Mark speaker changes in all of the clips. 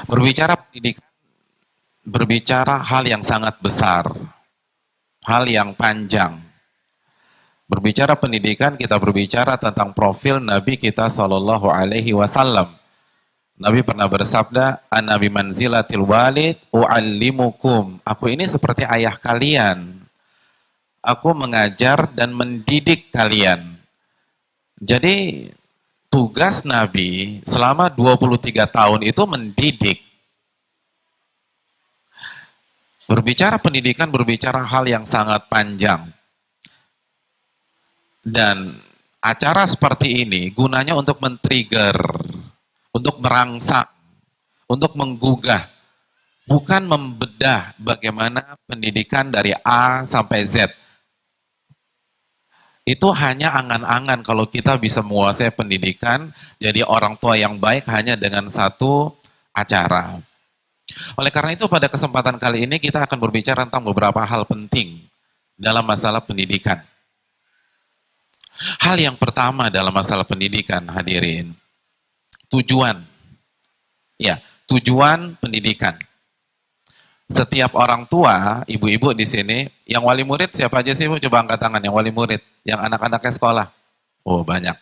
Speaker 1: Berbicara pendidikan, berbicara hal yang sangat besar, hal yang panjang. Berbicara pendidikan, kita berbicara tentang profil Nabi kita Shallallahu Alaihi Wasallam. Nabi pernah bersabda, "Ana bi manzilatil walid u'allimukum." Aku ini seperti ayah kalian. Aku mengajar dan mendidik kalian. Jadi tugas Nabi selama 23 tahun itu mendidik. Berbicara pendidikan, berbicara hal yang sangat panjang. Dan acara seperti ini gunanya untuk men-trigger, untuk merangsang, untuk menggugah, bukan membedah bagaimana pendidikan dari A sampai Z. Itu hanya angan-angan kalau kita bisa menguasai pendidikan, jadi orang tua yang baik hanya dengan satu acara. Oleh karena itu pada kesempatan kali ini kita akan berbicara tentang beberapa hal penting dalam masalah pendidikan. Hal yang pertama dalam masalah pendidikan, hadirin, tujuan. Ya, tujuan pendidikan. Setiap orang tua, ibu-ibu di sini, yang wali murid siapa aja sih Bu? Coba angkat tangan yang wali murid, yang anak-anaknya sekolah. Oh, banyak.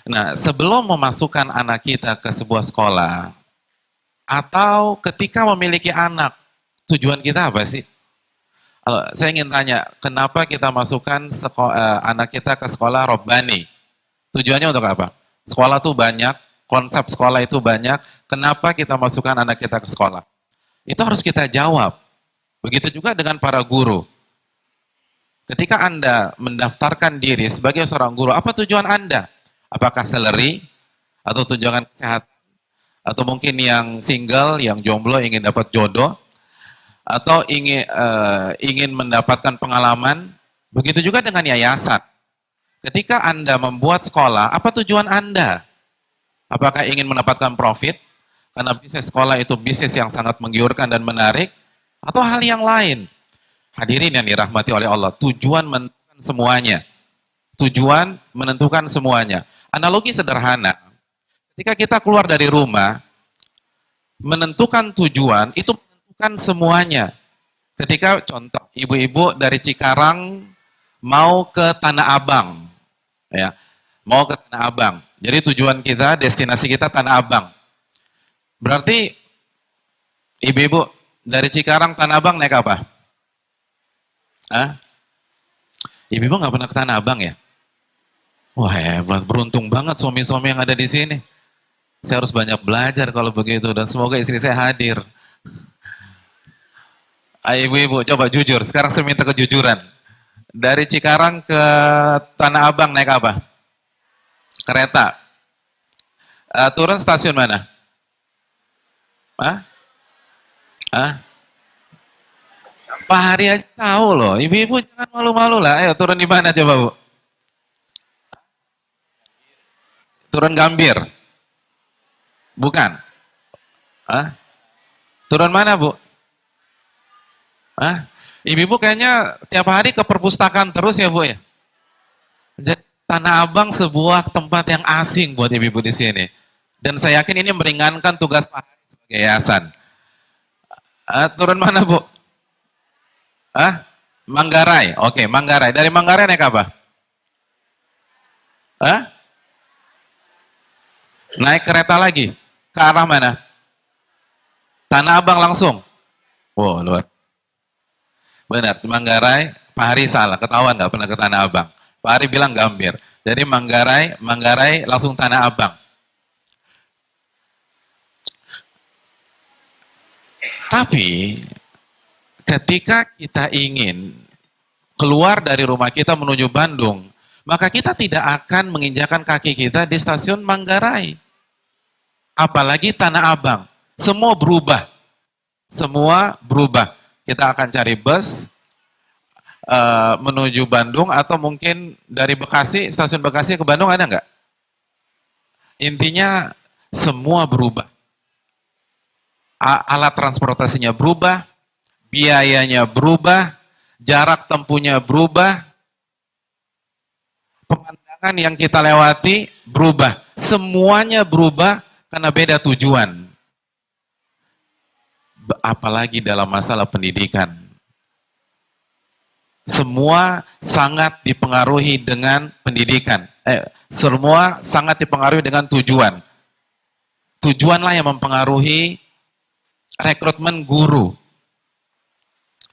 Speaker 1: Nah, sebelum memasukkan anak kita ke sebuah sekolah, atau ketika memiliki anak, tujuan kita apa sih? Kalau saya ingin tanya, kenapa kita masukkan anak kita ke sekolah Robbani? Tujuannya untuk apa? Sekolah tuh banyak, konsep sekolah itu banyak, kenapa kita masukkan anak kita ke sekolah? Itu harus kita jawab. Begitu juga dengan para guru. Ketika Anda mendaftarkan diri sebagai seorang guru, apa tujuan Anda? Apakah salary? Atau tujuan kesehatan? Atau mungkin yang single, yang jomblo, ingin dapat jodoh? Atau ingin mendapatkan pengalaman? Begitu juga dengan yayasan. Ketika Anda membuat sekolah, apa tujuan Anda? Apakah ingin mendapatkan profit? Karena bisnis sekolah itu bisnis yang sangat menggiurkan dan menarik, atau hal yang lain. Hadirin yang dirahmati oleh Allah, tujuan menentukan semuanya. Tujuan menentukan semuanya. Analogi sederhana, ketika kita keluar dari rumah, menentukan tujuan itu menentukan semuanya. Ketika contoh, ibu-ibu dari Cikarang mau ke Tanah Abang, ya, mau ke Tanah Abang. Jadi tujuan kita, destinasi kita Tanah Abang. Berarti ibu-ibu dari Cikarang Tanah Abang naik apa? Hah? Ibu-ibu nggak pernah ke Tanah Abang ya? Wah hebat, beruntung banget suami-suami yang ada di sini. Saya harus banyak belajar kalau begitu dan semoga istri saya hadir. Ayo ibu-ibu coba jujur, sekarang saya minta kejujuran. Dari Cikarang ke Tanah Abang naik apa? Kereta. Turun stasiun mana? Hah? Hah? Pak Hari aja tahu loh. Ibu-ibu jangan malu-malu lah. Ayo turun di mana coba Bu? Turun Gambir. Bukan. Hah? Turun mana Bu? Hah? Ibu-ibu kayaknya tiap hari ke perpustakaan terus ya Bu ya? Jadi, Tanah Abang sebuah tempat yang asing buat ibu-ibu di sini. Dan saya yakin ini meringankan tugas Pak Hari sebagai yayasan. Turun mana Bu? Manggarai. Oke, Manggarai. Dari Manggarai naik apa? Naik kereta lagi. Ke arah mana? Tanah Abang langsung. Wow, luar. Benar, Manggarai, Pak Hari salah. Ketahuan nggak pernah ke Tanah Abang. Pak Hari bilang Gambir. Jadi Manggarai langsung Tanah Abang. Tapi ketika kita ingin keluar dari rumah kita menuju Bandung, maka kita tidak akan menginjakan kaki kita di stasiun Manggarai. Apalagi Tanah Abang. Semua berubah. Semua berubah. Kita akan cari bus menuju Bandung atau mungkin dari Bekasi, stasiun Bekasi ke Bandung ada nggak? Intinya semua berubah. Alat transportasinya berubah, biayanya berubah, jarak tempuhnya berubah, pemandangan yang kita lewati berubah. Semuanya berubah karena beda tujuan. apalagi dalam masalah pendidikan. Semua sangat dipengaruhi dengan pendidikan. Semua sangat dipengaruhi dengan tujuan. Tujuanlah yang mempengaruhi rekrutmen guru.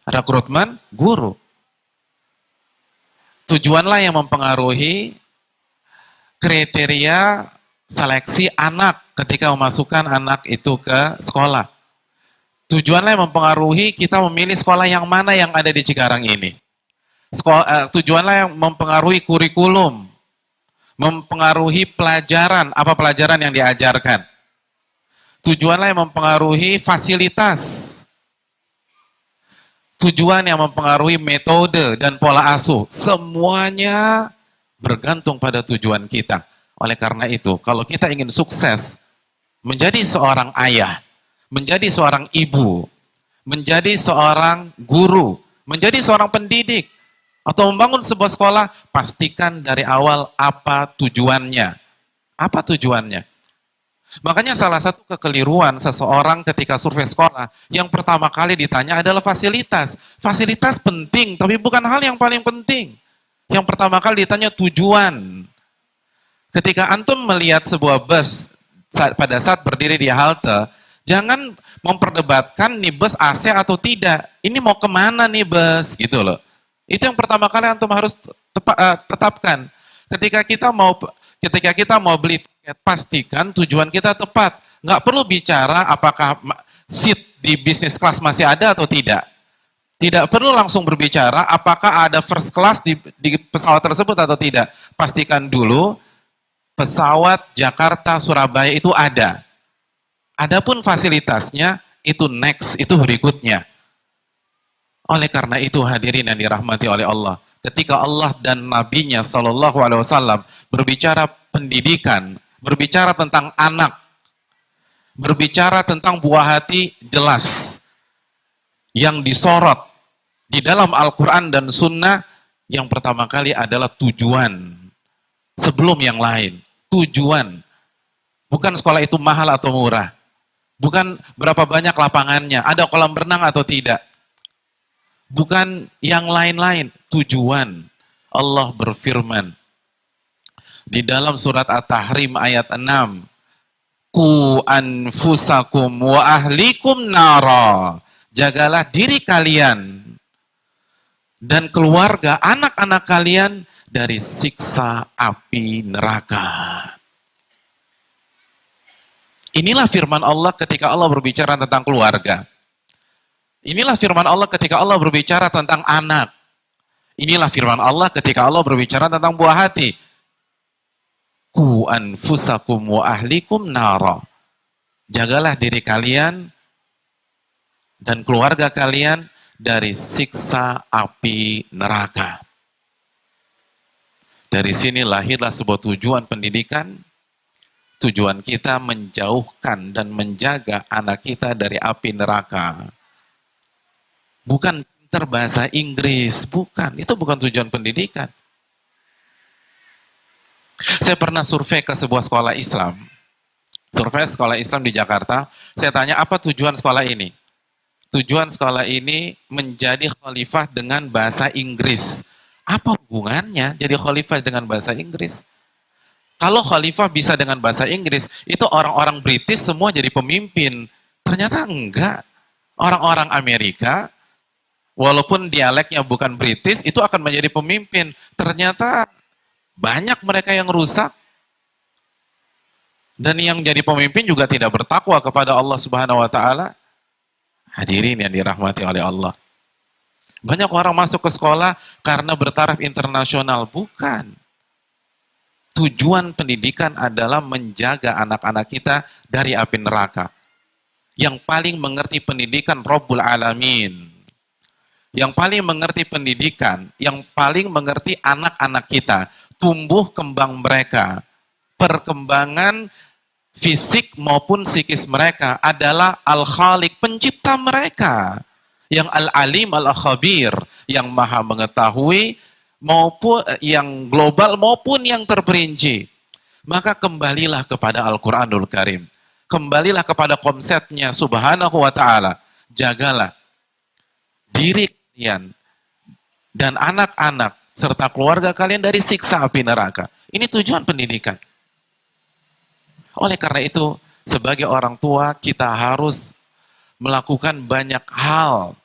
Speaker 1: Rekrutmen guru. Tujuanlah yang mempengaruhi kriteria seleksi anak ketika memasukkan anak itu ke sekolah. Tujuannya mempengaruhi kita memilih sekolah yang mana yang ada di Cikarang ini. Tujuannya yang mempengaruhi kurikulum, mempengaruhi pelajaran, apa pelajaran yang diajarkan. Tujuannya yang mempengaruhi fasilitas. Tujuan yang mempengaruhi metode dan pola asuh. Semuanya bergantung pada tujuan kita. Oleh karena itu, kalau kita ingin sukses, menjadi seorang ayah, menjadi seorang ibu, menjadi seorang guru, menjadi seorang pendidik, atau membangun sebuah sekolah, pastikan dari awal apa tujuannya. Apa tujuannya? Makanya salah satu kekeliruan seseorang ketika survei sekolah, yang pertama kali ditanya adalah fasilitas. Fasilitas penting, tapi bukan hal yang paling penting. Yang pertama kali ditanya tujuan. Ketika antum melihat sebuah bus pada saat berdiri di halte, jangan memperdebatkan nih bus AC atau tidak. Ini mau kemana nih bus, gitu loh. Itu yang pertama kali antum harus tetapkan. Ketika kita mau beli tiket, pastikan tujuan kita tepat. Nggak perlu bicara apakah seat di bisnis kelas masih ada atau tidak. Tidak perlu langsung berbicara apakah ada first class di pesawat tersebut atau tidak. Pastikan dulu pesawat Jakarta-Surabaya itu ada. Adapun fasilitasnya itu next, itu berikutnya. Oleh karena itu hadirin yang dirahmati oleh Allah, ketika Allah dan Nabi-Nya Shallallahu Alaihi Wasallam berbicara pendidikan, berbicara tentang anak, berbicara tentang buah hati, jelas yang disorot di dalam Al-Quran dan Sunnah yang pertama kali adalah tujuan. Sebelum yang lain, tujuan. Bukan sekolah itu mahal atau murah. Bukan berapa banyak lapangannya, ada kolam renang atau tidak. Bukan yang lain-lain, tujuan. Allah berfirman di dalam surat At-Tahrim ayat 6, Ku anfusakum wa ahlikum nara. Jagalah diri kalian dan keluarga, anak-anak kalian dari siksa api neraka. Inilah firman Allah ketika Allah berbicara tentang keluarga. Inilah firman Allah ketika Allah berbicara tentang anak. Inilah firman Allah ketika Allah berbicara tentang buah hati. Ku anfusakum wa ahlikum nara. Jagalah diri kalian dan keluarga kalian dari siksa api neraka. Dari sini lahirlah sebuah tujuan pendidikan. Tujuan kita menjauhkan dan menjaga anak kita dari api neraka. Bukan pintar bahasa Inggris, bukan. Itu bukan tujuan pendidikan. Saya pernah survei ke sebuah sekolah Islam. Survei sekolah Islam di Jakarta. Saya tanya, apa tujuan sekolah ini? Tujuan sekolah ini menjadi khalifah dengan bahasa Inggris. Apa hubungannya jadi khalifah dengan bahasa Inggris? Kalau khalifah bisa dengan bahasa Inggris, itu orang-orang British semua jadi pemimpin. Ternyata enggak. Orang-orang Amerika, walaupun dialeknya bukan British, itu akan menjadi pemimpin. Ternyata banyak mereka yang rusak. Dan yang jadi pemimpin juga tidak bertakwa kepada Allah Subhanahu wa taala. Hadirin yang dirahmati oleh Allah. Banyak orang masuk ke sekolah karena bertaraf internasional. Bukan. Tujuan pendidikan adalah menjaga anak-anak kita dari api neraka. Yang paling mengerti pendidikan Rabbul Alamin. Yang paling mengerti pendidikan, yang paling mengerti anak-anak kita. Tumbuh kembang mereka. Perkembangan fisik maupun psikis mereka adalah Al-Khaliq, pencipta mereka. Yang Al-Alim, Al-Khabir, yang maha mengetahui, maupun yang global maupun yang terperinci. Maka kembalilah kepada Al-Quranul Karim. Kembalilah kepada konsepnya Subhanahu wa ta'ala. jagalah diri kalian dan anak-anak serta keluarga kalian dari siksa api neraka. Ini tujuan pendidikan. Oleh karena itu, sebagai orang tua kita harus melakukan banyak hal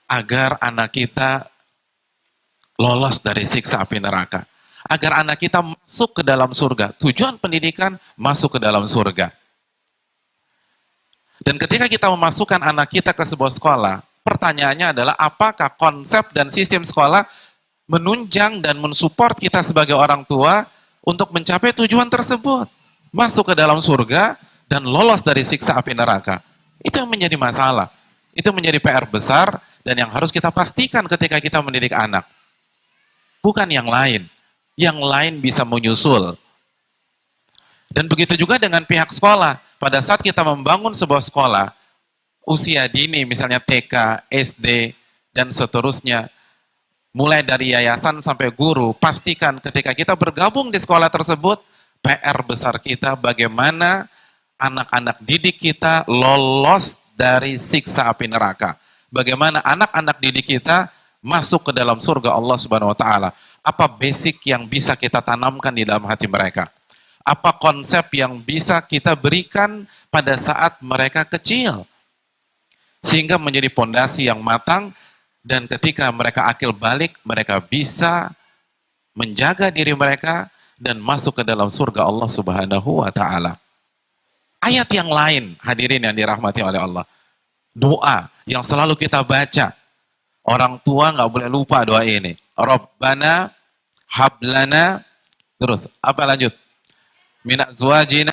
Speaker 1: agar anak kita lolos dari siksa api neraka. Agar anak kita masuk ke dalam surga. Tujuan pendidikan masuk ke dalam surga. Dan ketika kita memasukkan anak kita ke sebuah sekolah, pertanyaannya adalah apakah konsep dan sistem sekolah menunjang dan mensupport kita sebagai orang tua untuk mencapai tujuan tersebut. Masuk ke dalam surga dan lolos dari siksa api neraka. Itu yang menjadi masalah. Itu menjadi PR besar dan yang harus kita pastikan ketika kita mendidik anak. Bukan yang lain. Yang lain bisa menyusul. Dan begitu juga dengan pihak sekolah. Pada saat kita membangun sebuah sekolah, usia dini misalnya TK, SD, dan seterusnya, mulai dari yayasan sampai guru, pastikan ketika kita bergabung di sekolah tersebut, PR besar kita bagaimana anak-anak didik kita lolos dari siksa api neraka. Bagaimana anak-anak didik kita masuk ke dalam surga Allah Subhanahu wa taala. Apa basic yang bisa kita tanamkan di dalam hati mereka? Apa konsep yang bisa kita berikan pada saat mereka kecil? Sehingga menjadi pondasi yang matang dan ketika mereka akil balik, mereka bisa menjaga diri mereka dan masuk ke dalam surga Allah Subhanahu wa taala. Ayat yang lain, hadirin yang dirahmati oleh Allah. Doa yang selalu kita baca. Orang tua nggak boleh lupa doa ini. Rabbana hablana, terus apa lanjut? Min azwajina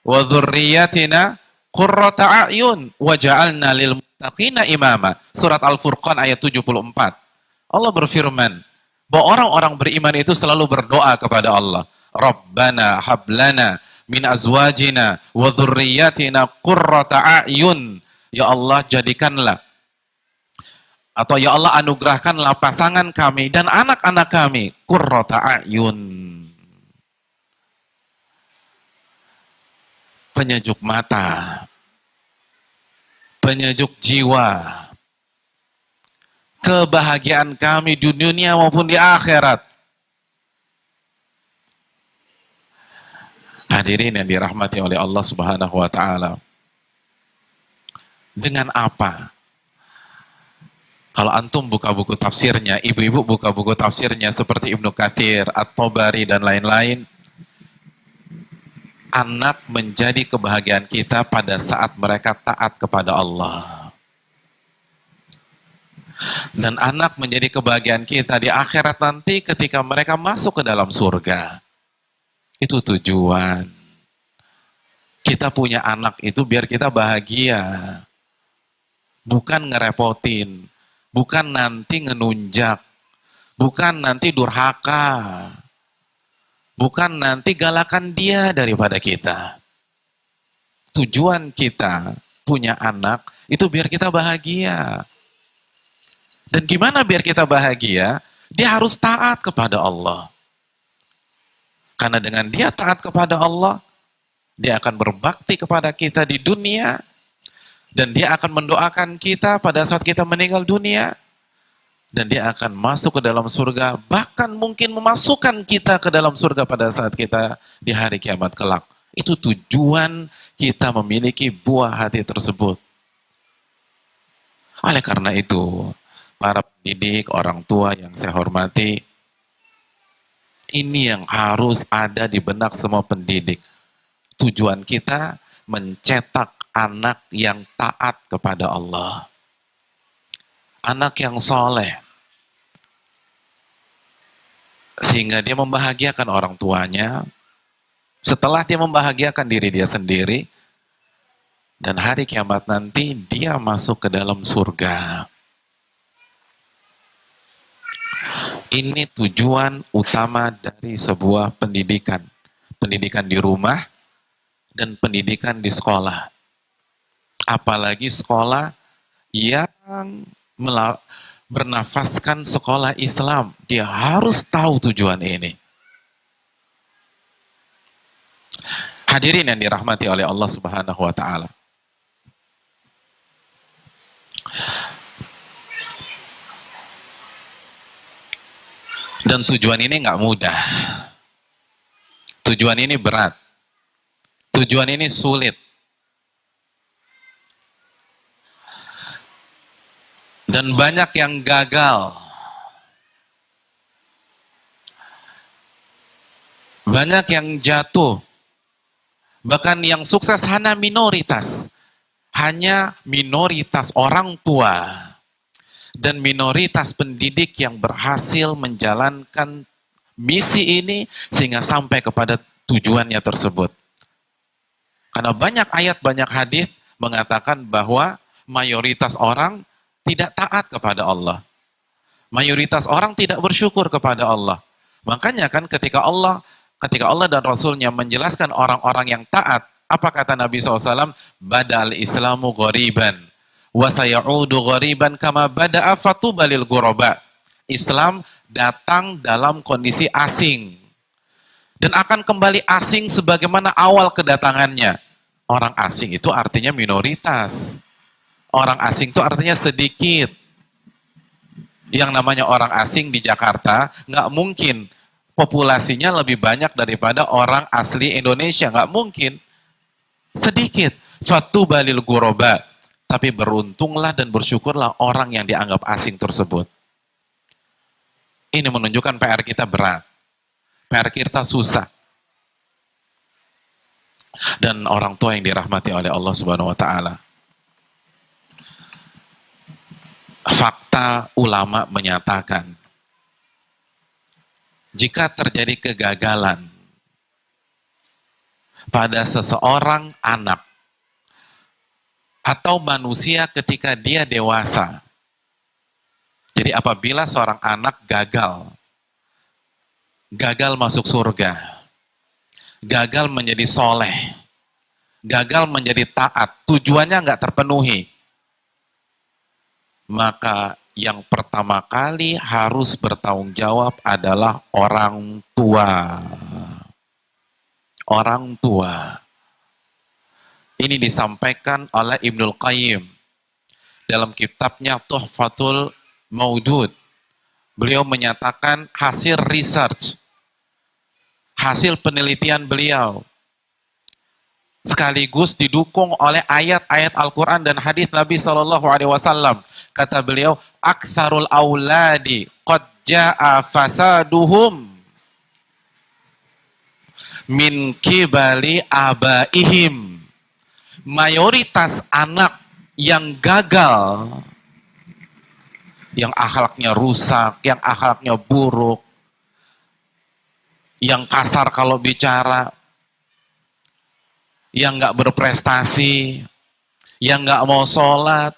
Speaker 1: wa dzurriyyatina qurrata a'yun waj'alna lil muttaqina imama. Surat Al-Furqan ayat 74. Allah berfirman bahwa orang-orang beriman itu selalu berdoa kepada Allah. Rabbana hablana min azwajina wa dzurriyyatina qurrata a'yun. Ya Allah, jadikanlah atau ya Allah anugerahkanlah pasangan kami dan anak-anak kami qurrata a'yun. Penyejuk mata, penyejuk jiwa, kebahagiaan kami di dunia maupun di akhirat. Hadirin yang dirahmati oleh Allah Subhanahu wa taala. Dengan apa? Kalau antum buka buku tafsirnya, ibu-ibu buka buku tafsirnya seperti Ibnu Katsir, At-Tabari dan lain-lain, anak menjadi kebahagiaan kita pada saat mereka taat kepada Allah. Dan anak menjadi kebahagiaan kita di akhirat nanti ketika mereka masuk ke dalam surga. Itu tujuan. Kita punya anak itu biar kita bahagia. Bukan ngerepotin. Bukan nanti ngenunjak. Bukan nanti durhaka. Bukan nanti galakan dia daripada kita. Tujuan kita punya anak itu biar kita bahagia. Dan gimana biar kita bahagia? Dia harus taat kepada Allah. Karena dengan dia taat kepada Allah, dia akan berbakti kepada kita di dunia. Dan dia akan mendoakan kita pada saat kita meninggal dunia. Dan dia akan masuk ke dalam surga, bahkan mungkin memasukkan kita ke dalam surga pada saat kita di hari kiamat kelak. Itu tujuan kita memiliki buah hati tersebut. Oleh karena itu, para pendidik, orang tua yang saya hormati, ini yang harus ada di benak semua pendidik. Tujuan kita mencetak anak yang taat kepada Allah. Anak yang soleh. Sehingga dia membahagiakan orang tuanya. Setelah dia membahagiakan diri dia sendiri. Dan hari kiamat nanti dia masuk ke dalam surga. Ini tujuan utama dari sebuah pendidikan. Pendidikan di rumah dan pendidikan di sekolah. Apalagi sekolah yang bernafaskan sekolah Islam. Dia harus tahu tujuan ini. Hadirin yang dirahmati oleh Allah Subhanahu wa taala. Dan tujuan ini nggak mudah. Tujuan ini berat. Tujuan ini sulit. Dan banyak yang gagal. Banyak yang jatuh. Bahkan yang sukses hanya minoritas. Hanya minoritas orang tua dan minoritas pendidik yang berhasil menjalankan misi ini sehingga sampai kepada tujuannya tersebut. Karena banyak ayat, banyak hadis mengatakan bahwa mayoritas orang tidak taat kepada Allah. Mayoritas orang tidak bersyukur kepada Allah. Makanya kan ketika Allah dan Rasulnya menjelaskan orang-orang yang taat, apa kata Nabi SAW? Badal Islamu ghoriban, wa sayaudu ghoriban kama bada'a fatubalil ghuraba. Islam datang dalam kondisi asing. Dan akan kembali asing sebagaimana awal kedatangannya. Orang asing itu artinya minoritas. Orang asing itu artinya sedikit. Yang namanya orang asing di Jakarta, nggak mungkin populasinya lebih banyak daripada orang asli Indonesia. Nggak mungkin. Sedikit. Fatubalil ghuraba. Tapi beruntunglah dan bersyukurlah orang yang dianggap asing tersebut. Ini menunjukkan PR kita berat. PR kita susah. Dan orang tua yang dirahmati oleh Allah Subhanahu wa taala. Fakta ulama menyatakan jika terjadi kegagalan pada seseorang anak atau manusia ketika dia dewasa. Jadi apabila seorang anak gagal masuk surga, gagal menjadi soleh, gagal menjadi taat, tujuannya nggak terpenuhi, maka yang pertama kali harus bertanggung jawab adalah orang tua. Orang tua. Ini disampaikan oleh Ibnul Qayyim dalam kitabnya Tuhfatul Maudud. Beliau menyatakan hasil research, hasil penelitian beliau, sekaligus didukung oleh ayat-ayat Al-Quran dan hadis Nabi SAW. Kata beliau, aktsarul auladi qad jaa fasaduhum min kibali abaihim. Mayoritas anak yang gagal, yang akhlaknya rusak, yang akhlaknya buruk, yang kasar kalau bicara, yang nggak berprestasi, yang nggak mau sholat,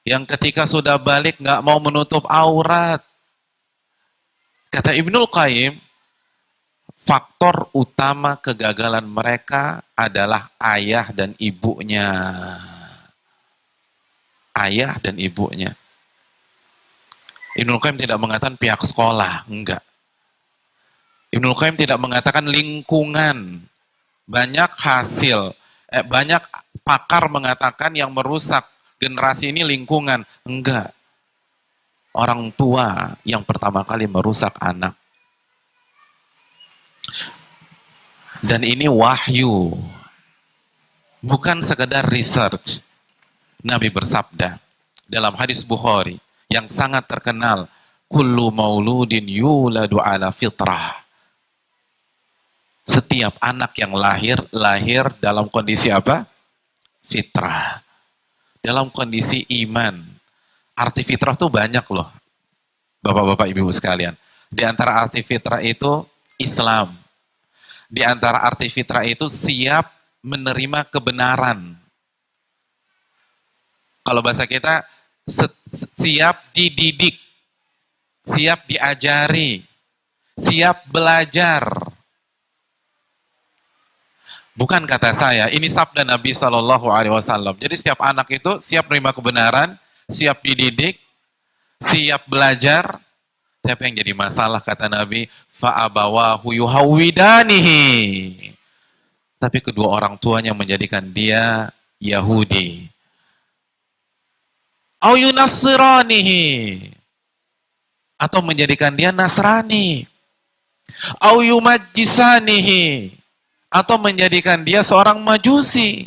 Speaker 1: yang ketika sudah balik nggak mau menutup aurat. Kata Ibnul Qayyim, faktor utama kegagalan mereka adalah ayah dan ibunya. Ayah dan ibunya. Ibnul Qayyim tidak mengatakan pihak sekolah, enggak. Ibnul Qayyim tidak mengatakan lingkungan. Banyak banyak pakar mengatakan yang merusak generasi ini lingkungan. Enggak. Orang tua yang pertama kali merusak anak. Dan ini wahyu. Bukan sekedar research. Nabi bersabda dalam hadis Bukhari yang sangat terkenal, kullu mauludin yuladu ala fitrah. Setiap anak yang lahir dalam kondisi apa? Fitrah. Dalam kondisi iman. Arti fitrah tuh banyak loh. Bapak-bapak, ibu-ibu sekalian. Di antara arti fitrah itu Islam. Di antara arti fitrah itu siap menerima kebenaran. Kalau bahasa kita, siap dididik, siap diajari, siap belajar. Bukan kata saya, ini sabda Nabi SAW. Jadi setiap anak itu siap menerima kebenaran, siap dididik, siap belajar. Tapi yang jadi masalah kata Nabi, fa'abawahu yuhawwidanihi. Tapi kedua orang tuanya menjadikan dia Yahudi. Au yunassiranihi. atau menjadikan dia Nasrani, au yumajjisanihi, atau menjadikan dia seorang majusi.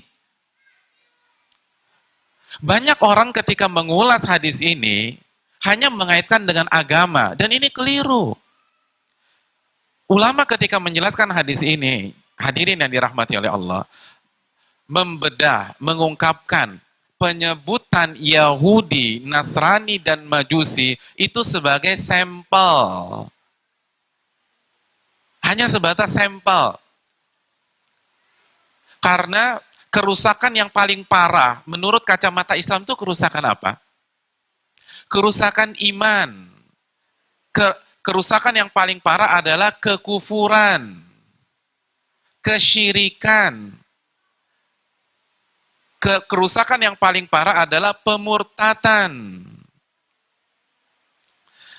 Speaker 1: Banyak orang ketika mengulas hadis ini hanya mengaitkan dengan agama, dan ini keliru. Ulama ketika menjelaskan hadis ini, hadirin yang dirahmati oleh Allah, membedah, mengungkapkan penyebutan Yahudi, Nasrani, dan Majusi itu sebagai sampel. Hanya sebatas sampel. Karena kerusakan yang paling parah menurut kacamata Islam itu kerusakan apa? Kerusakan iman. Kerusakan yang paling parah adalah kekufuran, kesyirikan. Kerusakan yang paling parah adalah pemurtatan.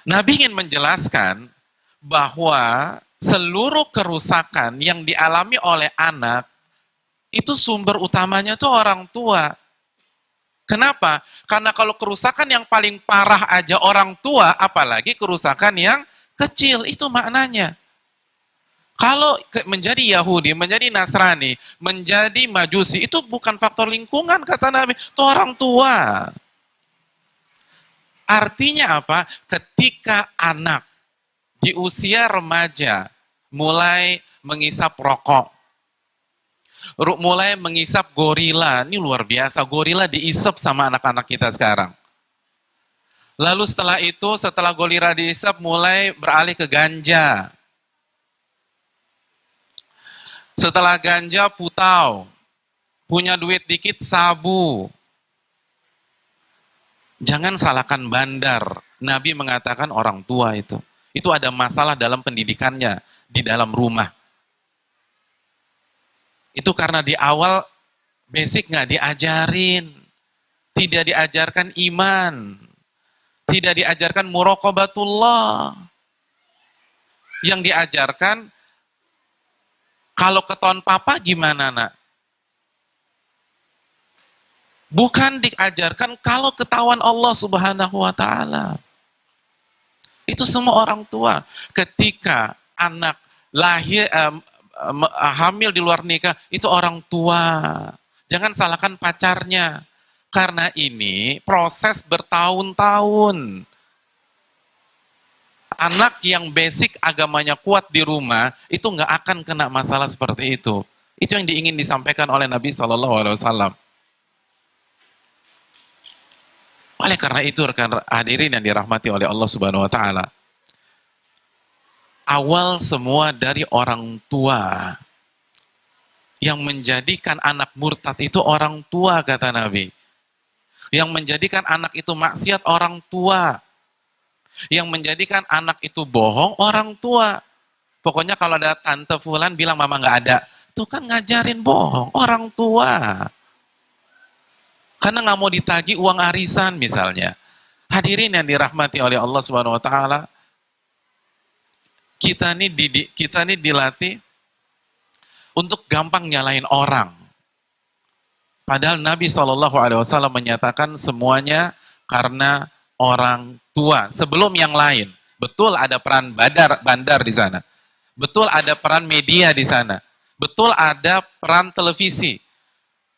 Speaker 1: Nabi ingin menjelaskan bahwa seluruh kerusakan yang dialami oleh anak itu sumber utamanya tuh orang tua. Kenapa? Karena kalau kerusakan yang paling parah aja orang tua, apalagi kerusakan yang kecil, itu maknanya. Kalau menjadi Yahudi, menjadi Nasrani, menjadi Majusi, itu bukan faktor lingkungan, kata Nabi, itu orang tua. Artinya apa? Ketika anak di usia remaja mulai mengisap rokok, mulai mengisap gorila, ini luar biasa, gorila diisap sama anak-anak kita sekarang. Lalu setelah itu, setelah gorila diisap, mulai beralih ke ganja. Setelah ganja, putau. Punya duit dikit, sabu. Jangan salahkan bandar. Nabi mengatakan orang tua itu. Itu ada masalah dalam pendidikannya, di dalam rumah. Itu karena di awal basic nggak diajarin. Tidak diajarkan iman. Tidak diajarkan muraqabatullah. Yang diajarkan, kalau ketahuan papa gimana nak? Bukan diajarkan kalau ketahuan Allah Subhanahu wa Ta'ala. Itu semua orang tua. Ketika anak lahir, hamil di luar nikah, itu orang tua. Jangan salahkan pacarnya. Karena ini proses bertahun-tahun. Anak yang basic agamanya kuat di rumah, itu nggak akan kena masalah seperti itu. Itu yang diingin disampaikan oleh Nabi SAW. Oleh karena itu, rekan hadirin yang dirahmati oleh Allah Subhanahu Wa Taala, awal semua dari orang tua. Yang menjadikan anak murtad itu orang tua, kata Nabi. Yang menjadikan anak itu maksiat orang tua. Yang menjadikan anak itu bohong orang tua. Pokoknya kalau ada tante fulan bilang mama nggak ada, itu kan ngajarin bohong orang tua. Karena nggak mau ditagih uang arisan misalnya. Hadirin yang dirahmati oleh Allah Subhanahu Wa Taala, kita ini dilatih untuk gampang nyalain orang. Padahal Nabi SAW menyatakan semuanya karena orang tua sebelum yang lain. Betul ada peran bandar di sana. Betul ada peran media di sana. Betul ada peran televisi.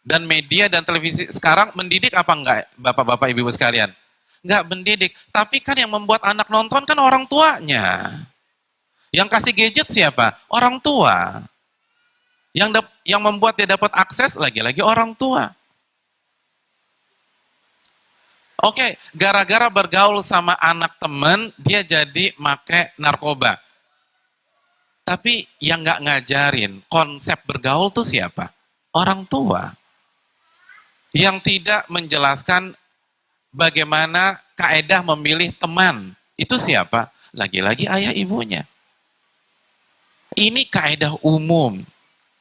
Speaker 1: Dan media dan televisi sekarang mendidik apa enggak, bapak-bapak, ibu-ibu sekalian? Enggak mendidik. Tapi kan yang membuat anak nonton kan orang tuanya. Yang kasih gadget siapa? Orang tua. Yang membuat dia dapat akses lagi-lagi orang tua. Oke, gara-gara bergaul sama anak temen, dia jadi make narkoba. Tapi yang nggak ngajarin konsep bergaul tuh siapa? Orang tua. Yang tidak menjelaskan bagaimana kaedah memilih teman. Itu siapa? Lagi-lagi ayah ibunya. Ini kaedah umum.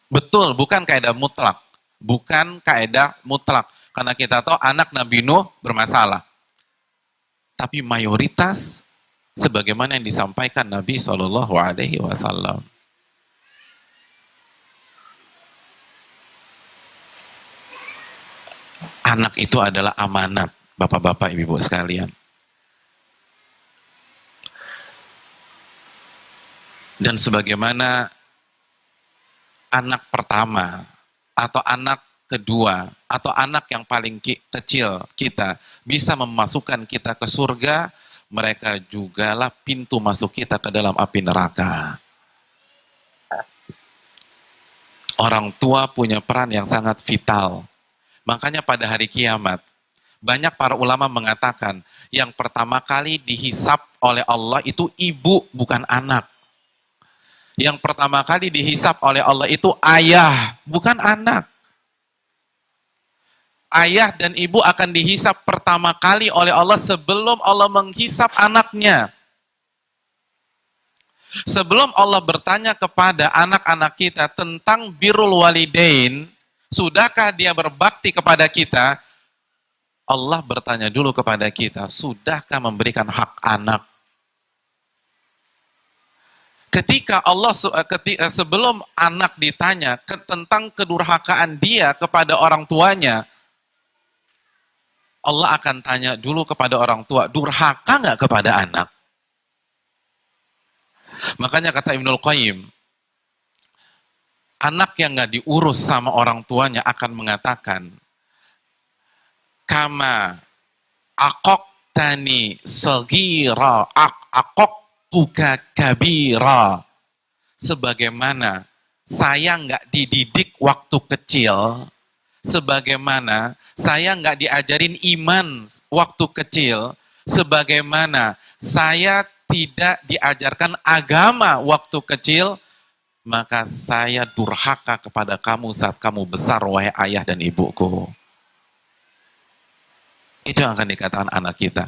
Speaker 1: Betul, bukan kaedah mutlak. Bukan kaedah mutlak. Karena kita tahu anak Nabi Nuh bermasalah. Tapi mayoritas sebagaimana yang disampaikan Nabi SAW. Anak itu adalah amanat, bapak-bapak, ibu-ibu sekalian. Dan sebagaimana anak pertama atau anak kedua atau anak yang paling kecil kita bisa memasukkan kita ke surga, mereka jugalah pintu masuk kita ke dalam api neraka. Orang tua punya peran yang sangat vital. Makanya pada hari kiamat, banyak para ulama mengatakan, yang pertama kali dihisap oleh Allah itu ibu, bukan anak. Yang pertama kali dihisap oleh Allah itu ayah, bukan anak. Ayah dan ibu akan dihisap pertama kali oleh Allah sebelum Allah menghisap anaknya. Sebelum Allah bertanya kepada anak-anak kita tentang birrul walidain, sudahkah dia berbakti kepada kita? Allah bertanya dulu kepada kita, sudahkah memberikan hak anak? Ketika sebelum anak ditanya tentang kedurhakaan dia kepada orang tuanya, Allah akan tanya dulu kepada orang tua, durhaka nggak kepada anak? Makanya kata Ibnul Qayyim, anak yang nggak diurus sama orang tuanya akan mengatakan, kama akok tani sagira akok tuka kabira. Sebagaimana saya nggak dididik waktu kecil, sebagaimana saya nggak diajarin iman waktu kecil, sebagaimana saya tidak diajarkan agama waktu kecil, maka saya durhaka kepada kamu saat kamu besar, wahai ayah dan ibuku. Itu yang akan dikatakan anak kita.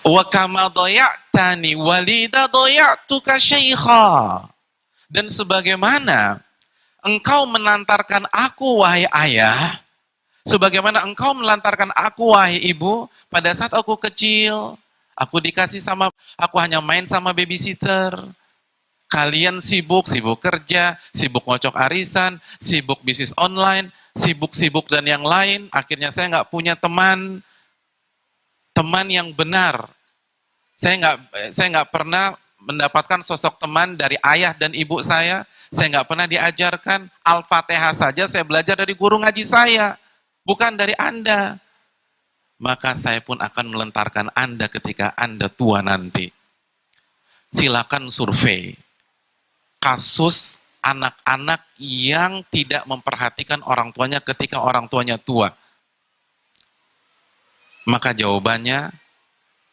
Speaker 1: Wa kama daya'tani walida daya'tuka syaikha. Dan sebagaimana engkau melantarkan aku, wahai ayah, sebagaimana engkau melantarkan aku, wahai ibu, pada saat aku kecil, aku hanya main sama babysitter. Kalian sibuk kerja, sibuk ngocok arisan, sibuk bisnis online, sibuk dan yang lain. Akhirnya saya nggak punya teman yang benar. Saya nggak pernah mendapatkan sosok teman dari ayah dan ibu saya. Saya nggak pernah diajarkan Al-Fatihah saja saya belajar dari guru ngaji saya, bukan dari Anda. Maka saya pun akan melentarkan Anda ketika Anda tua nanti. Silakan survei kasus anak-anak yang tidak memperhatikan orang tuanya ketika orang tuanya tua. Maka jawabannya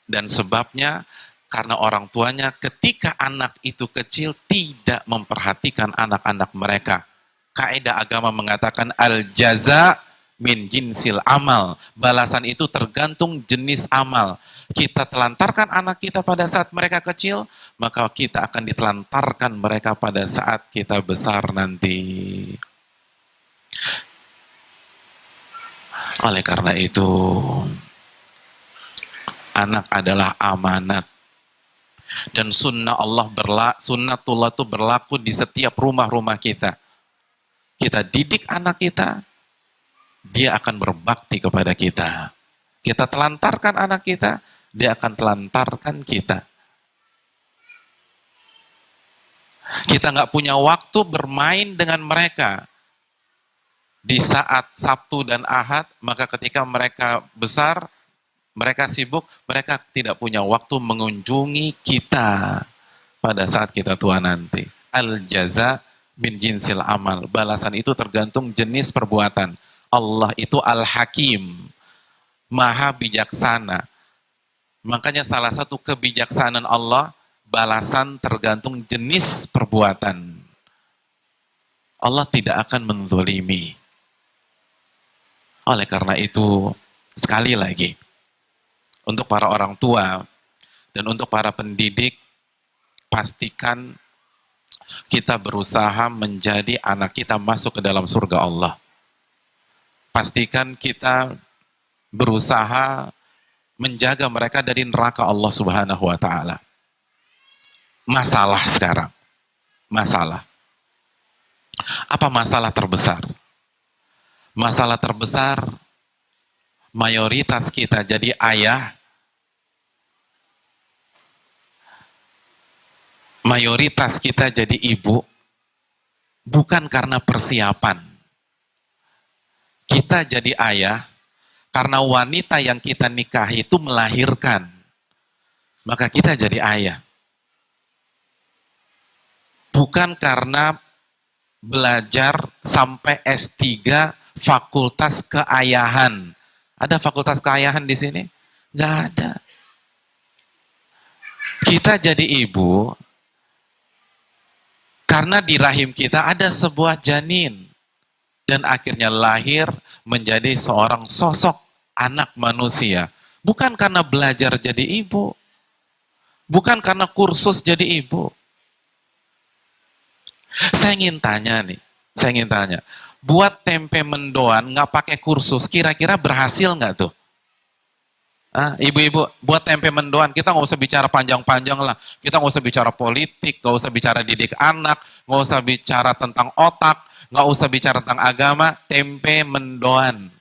Speaker 1: dan sebabnya karena orang tuanya ketika anak itu kecil tidak memperhatikan anak-anak mereka. Kaidah agama mengatakan al-jaza min jinsil amal. Balasan itu tergantung jenis amal. Kita telantarkan anak kita pada saat mereka kecil, maka kita akan ditelantarkan mereka pada saat kita besar nanti. Oleh karena itu, anak adalah amanat. Dan sunnatullah itu berlaku di setiap rumah-rumah kita. Kita didik anak kita, dia akan berbakti kepada kita. Kita telantarkan anak kita, dia akan telantarkan kita. Kita nggak punya waktu bermain dengan mereka. Di saat Sabtu dan Ahad, maka ketika mereka besar, mereka sibuk, mereka tidak punya waktu mengunjungi kita pada saat kita tua nanti. Al-jaza bin jinsil amal. Balasan itu tergantung jenis perbuatan. Allah itu Al-Hakim, Maha Bijaksana. Makanya salah satu kebijaksanaan Allah, balasan tergantung jenis perbuatan. Allah tidak akan menzalimi. Oleh karena itu, sekali lagi, untuk para orang tua dan untuk para pendidik, pastikan kita berusaha menjadi anak kita masuk ke dalam surga Allah. Pastikan kita berusaha menjaga mereka dari neraka Allah Subhanahu wa Ta'ala. Masalah sekarang, masalah. Apa masalah terbesar? Masalah terbesar, mayoritas kita jadi ayah mayoritas kita jadi ibu bukan karena persiapan. Kita jadi ayah karena wanita yang kita nikahi itu melahirkan. Maka kita jadi ayah. Bukan karena belajar sampai S3 fakultas keayahan. Ada fakultas keayahan di sini? Nggak ada. Kita jadi ibu karena di rahim kita ada sebuah janin. Dan akhirnya lahir menjadi seorang sosok anak manusia. Bukan karena belajar jadi ibu. Bukan karena kursus jadi ibu. Saya ingin tanya nih, buat tempe mendoan nggak pakai kursus, kira-kira berhasil nggak tuh? Ibu-ibu, buat tempe mendoan, kita nggak usah bicara panjang-panjang lah. Kita nggak usah bicara politik, nggak usah bicara didik anak, nggak usah bicara tentang otak, nggak usah bicara tentang agama, tempe mendoan.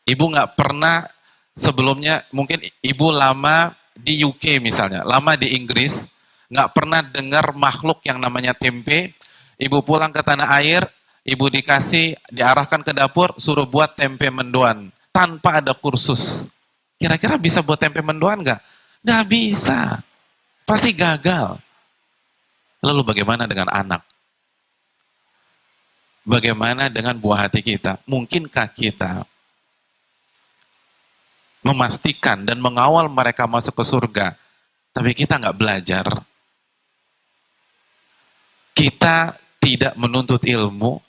Speaker 1: Ibu nggak pernah sebelumnya, mungkin ibu lama di UK misalnya, lama di Inggris, nggak pernah dengar makhluk yang namanya tempe. Ibu pulang ke tanah air, ibu diarahkan ke dapur, suruh buat tempe mendoan tanpa ada kursus. Kira-kira bisa buat tempe mendoan nggak? Nggak bisa, pasti gagal. Lalu bagaimana dengan anak? Bagaimana dengan buah hati kita? Mungkinkah kita memastikan dan mengawal mereka masuk ke surga, tapi kita nggak belajar? Kita tidak menuntut ilmu.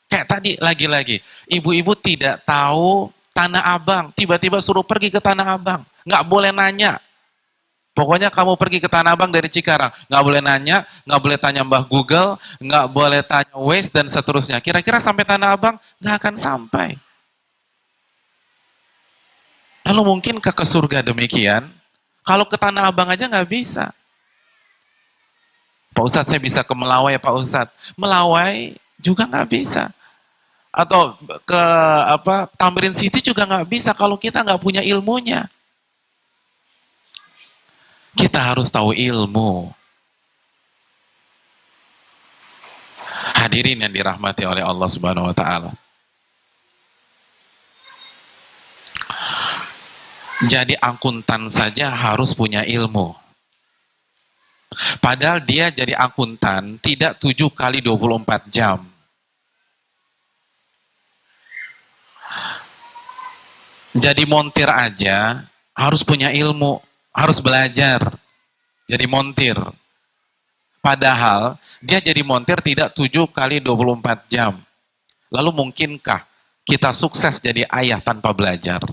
Speaker 1: Kayak tadi lagi-lagi, ibu-ibu tidak tahu Tanah Abang, tiba-tiba suruh pergi ke Tanah Abang. Nggak boleh nanya. Pokoknya kamu pergi ke Tanah Abang dari Cikarang, nggak boleh nanya, nggak boleh tanya Mbah Google, nggak boleh tanya Waze dan seterusnya. Kira-kira sampai Tanah Abang? Nggak akan sampai. Lalu mungkinkah ke surga demikian? Kalau ke Tanah Abang aja nggak bisa. Pak Ustadz, saya bisa ke Melawai, Pak Ustadz. Melawai juga nggak bisa. Atau ke Tamrin City juga nggak bisa kalau kita nggak punya ilmunya. Kita harus tahu ilmu. Hadirin yang dirahmati oleh Allah Subhanahu wa taala. Jadi akuntan saja harus punya ilmu. Padahal dia jadi akuntan tidak 7 kali 24 jam. Jadi montir aja harus punya ilmu, harus belajar. Jadi montir. Padahal dia jadi montir tidak 7 kali 24 jam. Lalu mungkinkah kita sukses jadi ayah tanpa belajar?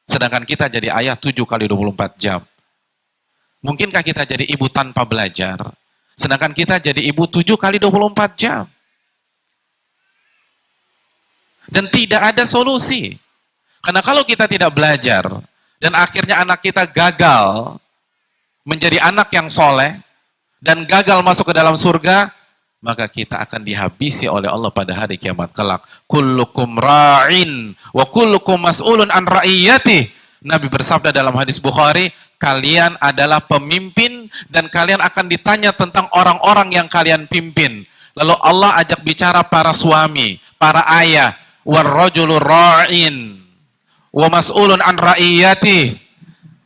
Speaker 1: Sedangkan kita jadi ayah 7 kali 24 jam. Mungkinkah kita jadi ibu tanpa belajar? Sedangkan kita jadi ibu 7 kali 24 jam. Dan tidak ada solusi. Karena kalau kita tidak belajar, dan akhirnya anak kita gagal menjadi anak yang soleh, dan gagal masuk ke dalam surga, maka kita akan dihabisi oleh Allah pada hari kiamat kelak. Kullukum ra'in, wa kullukum mas'ulun an ra'iyati. Nabi bersabda dalam hadis Bukhari, kalian adalah pemimpin, dan kalian akan ditanya tentang orang-orang yang kalian pimpin. Lalu Allah ajak bicara para suami, para ayah, warrajulu ra'in, wa mas'ulun an ra'iyati,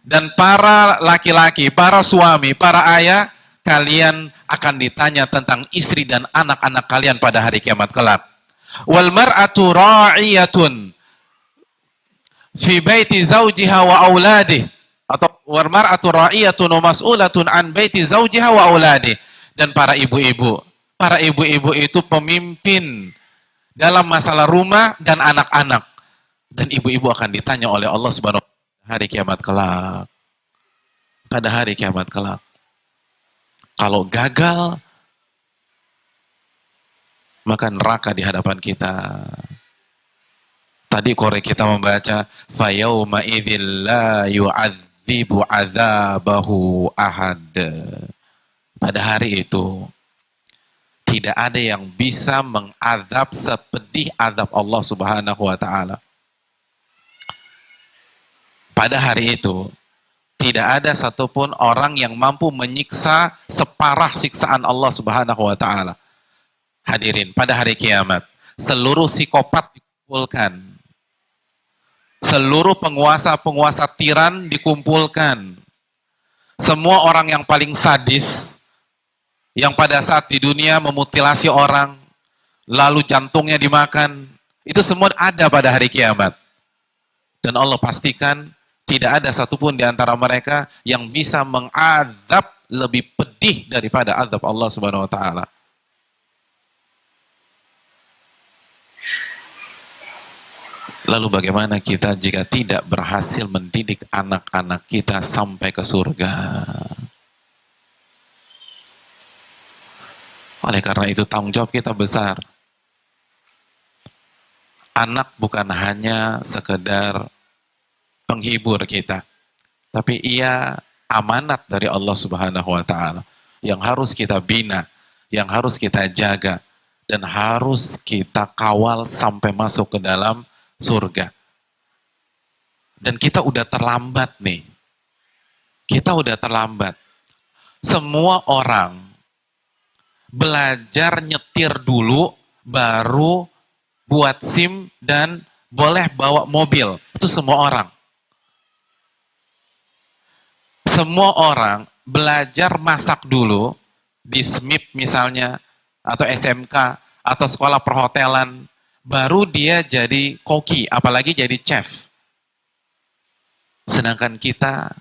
Speaker 1: dan para laki-laki, para suami, para ayah, kalian akan ditanya tentang istri dan anak-anak kalian pada hari kiamat kelak. Wal mar'atu ra'iyatun fi baiti zawjiha wa auladih, atau wal mar'atu ra'iyatun wa mas'ulatun an baiti zawjiha wa auladih. Dan para ibu-ibu itu pemimpin dalam masalah rumah dan anak-anak. Dan ibu-ibu akan ditanya oleh Allah Subhanahu wa taala hari kiamat kelak. Pada hari kiamat kelak. Kalau gagal, maka neraka di hadapan kita. Tadi korek kita membaca, fayauma idzil la yu'adzibu 'adzabahu ahad. Pada hari itu tidak ada yang bisa mengadab sepedih azab Allah Subhanahu wa taala. Pada hari itu, Tidak ada satupun orang yang mampu menyiksa separah siksaan Allah Subhanahu wa taala. Hadirin, pada hari kiamat, seluruh psikopat dikumpulkan. Seluruh penguasa-penguasa tiran dikumpulkan. Semua orang yang paling sadis, yang pada saat di dunia memutilasi orang, lalu jantungnya dimakan, itu semua ada pada hari kiamat. Dan Allah pastikan tidak ada satupun di antara mereka yang bisa mengadab lebih pedih daripada azab Allah Subhanahu wa taala. Lalu bagaimana kita jika tidak berhasil mendidik anak-anak kita sampai ke surga? Oleh karena itu tanggung jawab kita besar. Anak bukan hanya sekedar penghibur kita, tapi ia amanat dari Allah Subhanahu wa taala yang harus kita bina, yang harus kita jaga, dan harus kita kawal sampai masuk ke dalam surga. Dan kita udah terlambat nih. Kita udah terlambat. Semua orang belajar nyetir dulu, baru buat SIM dan boleh bawa mobil. Itu semua orang. Semua orang belajar masak dulu di SMIP misalnya, atau SMK, atau sekolah perhotelan, baru dia jadi koki, apalagi jadi chef. Sedangkan kita,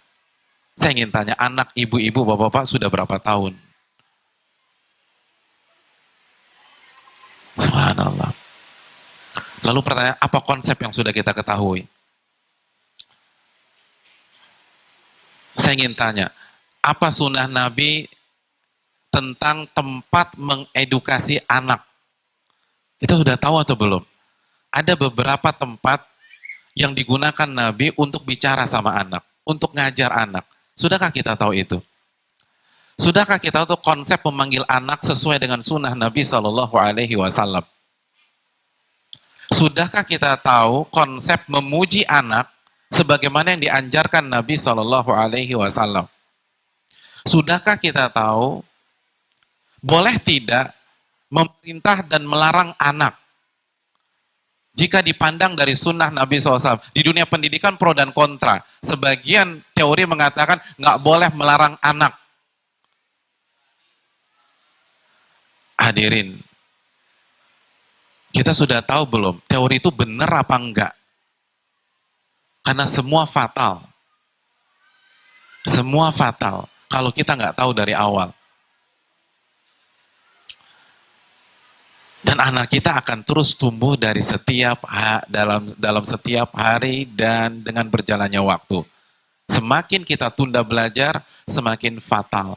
Speaker 1: saya ingin tanya, anak ibu-ibu, bapak-bapak sudah berapa tahun? Subhanallah. Lalu pertanyaan, apa konsep yang sudah kita ketahui? Saya ingin tanya, apa sunnah Nabi tentang tempat mengedukasi anak? Kita sudah tahu atau belum? Ada beberapa tempat yang digunakan Nabi untuk bicara sama anak, untuk ngajar anak. Sudahkah kita tahu itu? Sudahkah kita tahu konsep memanggil anak sesuai dengan sunnah Nabi Shallallahu Alaihi Wasallam? Sudahkah kita tahu konsep memuji anak sebagaimana yang dianjarkan Nabi Shallallahu Alaihi Wasallam? Sudahkah kita tahu boleh tidak memerintah dan melarang anak jika dipandang dari sunnah Nabi SAW? Di dunia pendidikan pro dan kontra. Sebagian teori mengatakan nggak boleh melarang anak. Hadirin, kita sudah tahu belum teori itu benar apa enggak? Karena semua fatal. Semua fatal kalau kita nggak tahu dari awal. Dan anak kita akan terus tumbuh dari dalam setiap hari dan dengan berjalannya waktu. Semakin kita tunda belajar, semakin fatal.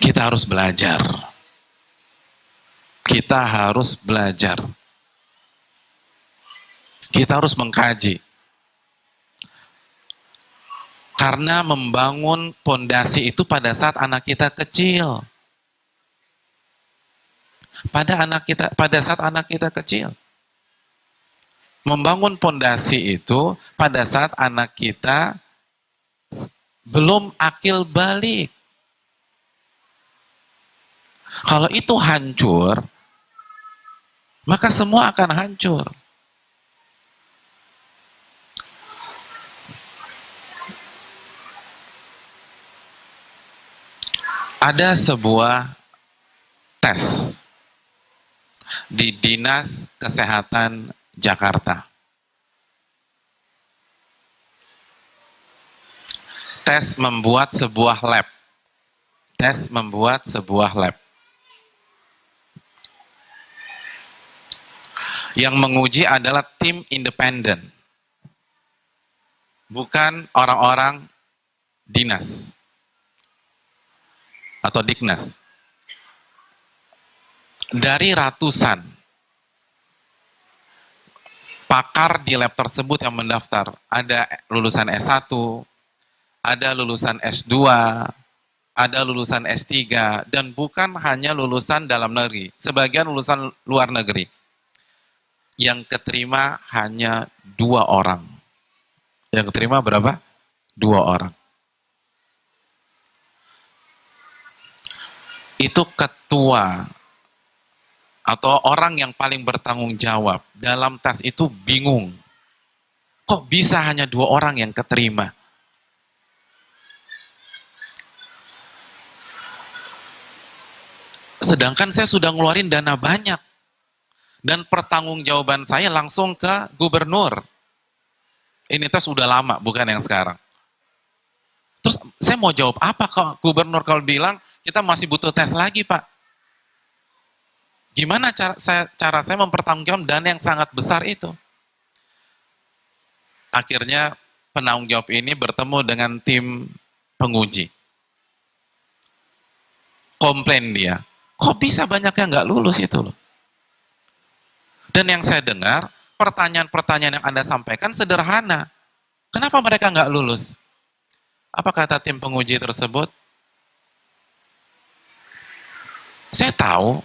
Speaker 1: Kita harus belajar. Kita harus belajar. Kita harus mengkaji. Karena membangun pondasi itu pada saat anak kita kecil. Pada saat anak kita kecil. Membangun pondasi itu pada saat anak kita belum akil balik. Kalau itu hancur, maka semua akan hancur. Ada sebuah tes di Dinas Kesehatan Jakarta. Tes membuat sebuah lab. Yang menguji adalah tim independen. Bukan orang-orang dinas atau Diknas. Dari ratusan pakar di lab tersebut yang mendaftar, ada lulusan S1, ada lulusan S2, ada lulusan S3, dan bukan hanya lulusan dalam negeri, sebagian lulusan luar negeri. Yang keterima hanya 2 orang. Yang keterima berapa? 2 orang. Itu ketua atau orang yang paling bertanggung jawab dalam tes itu bingung. Kok bisa hanya 2 orang yang keterima? Sedangkan saya sudah ngeluarin dana banyak. Dan pertanggungjawaban saya langsung ke gubernur. Ini tes sudah lama, bukan yang sekarang. Terus saya mau jawab apa kalau gubernur kalau bilang kita masih butuh tes lagi, Pak? Gimana cara saya mempertanggungjawabkan dana yang sangat besar itu? Akhirnya penanggung jawab ini bertemu dengan tim penguji. Komplain dia, kok bisa banyak yang nggak lulus itu loh. Dan yang saya dengar, pertanyaan-pertanyaan yang Anda sampaikan sederhana. Kenapa mereka nggak lulus? Apa kata tim penguji tersebut? Saya tahu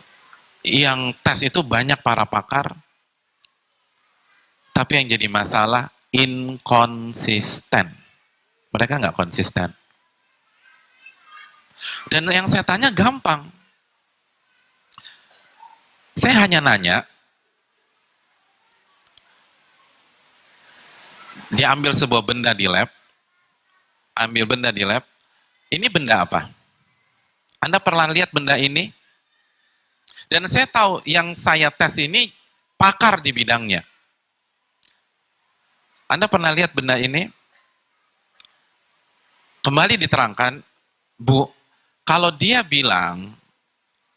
Speaker 1: yang tes itu banyak para pakar, tapi yang jadi masalah inkonsisten. Mereka nggak konsisten. Dan yang saya tanya gampang. Saya hanya nanya, dia ambil sebuah benda di lab, ini benda apa? Anda pernah lihat benda ini? Dan saya tahu yang saya tes ini pakar di bidangnya. Anda pernah lihat benda ini? Kembali diterangkan, Bu, kalau dia bilang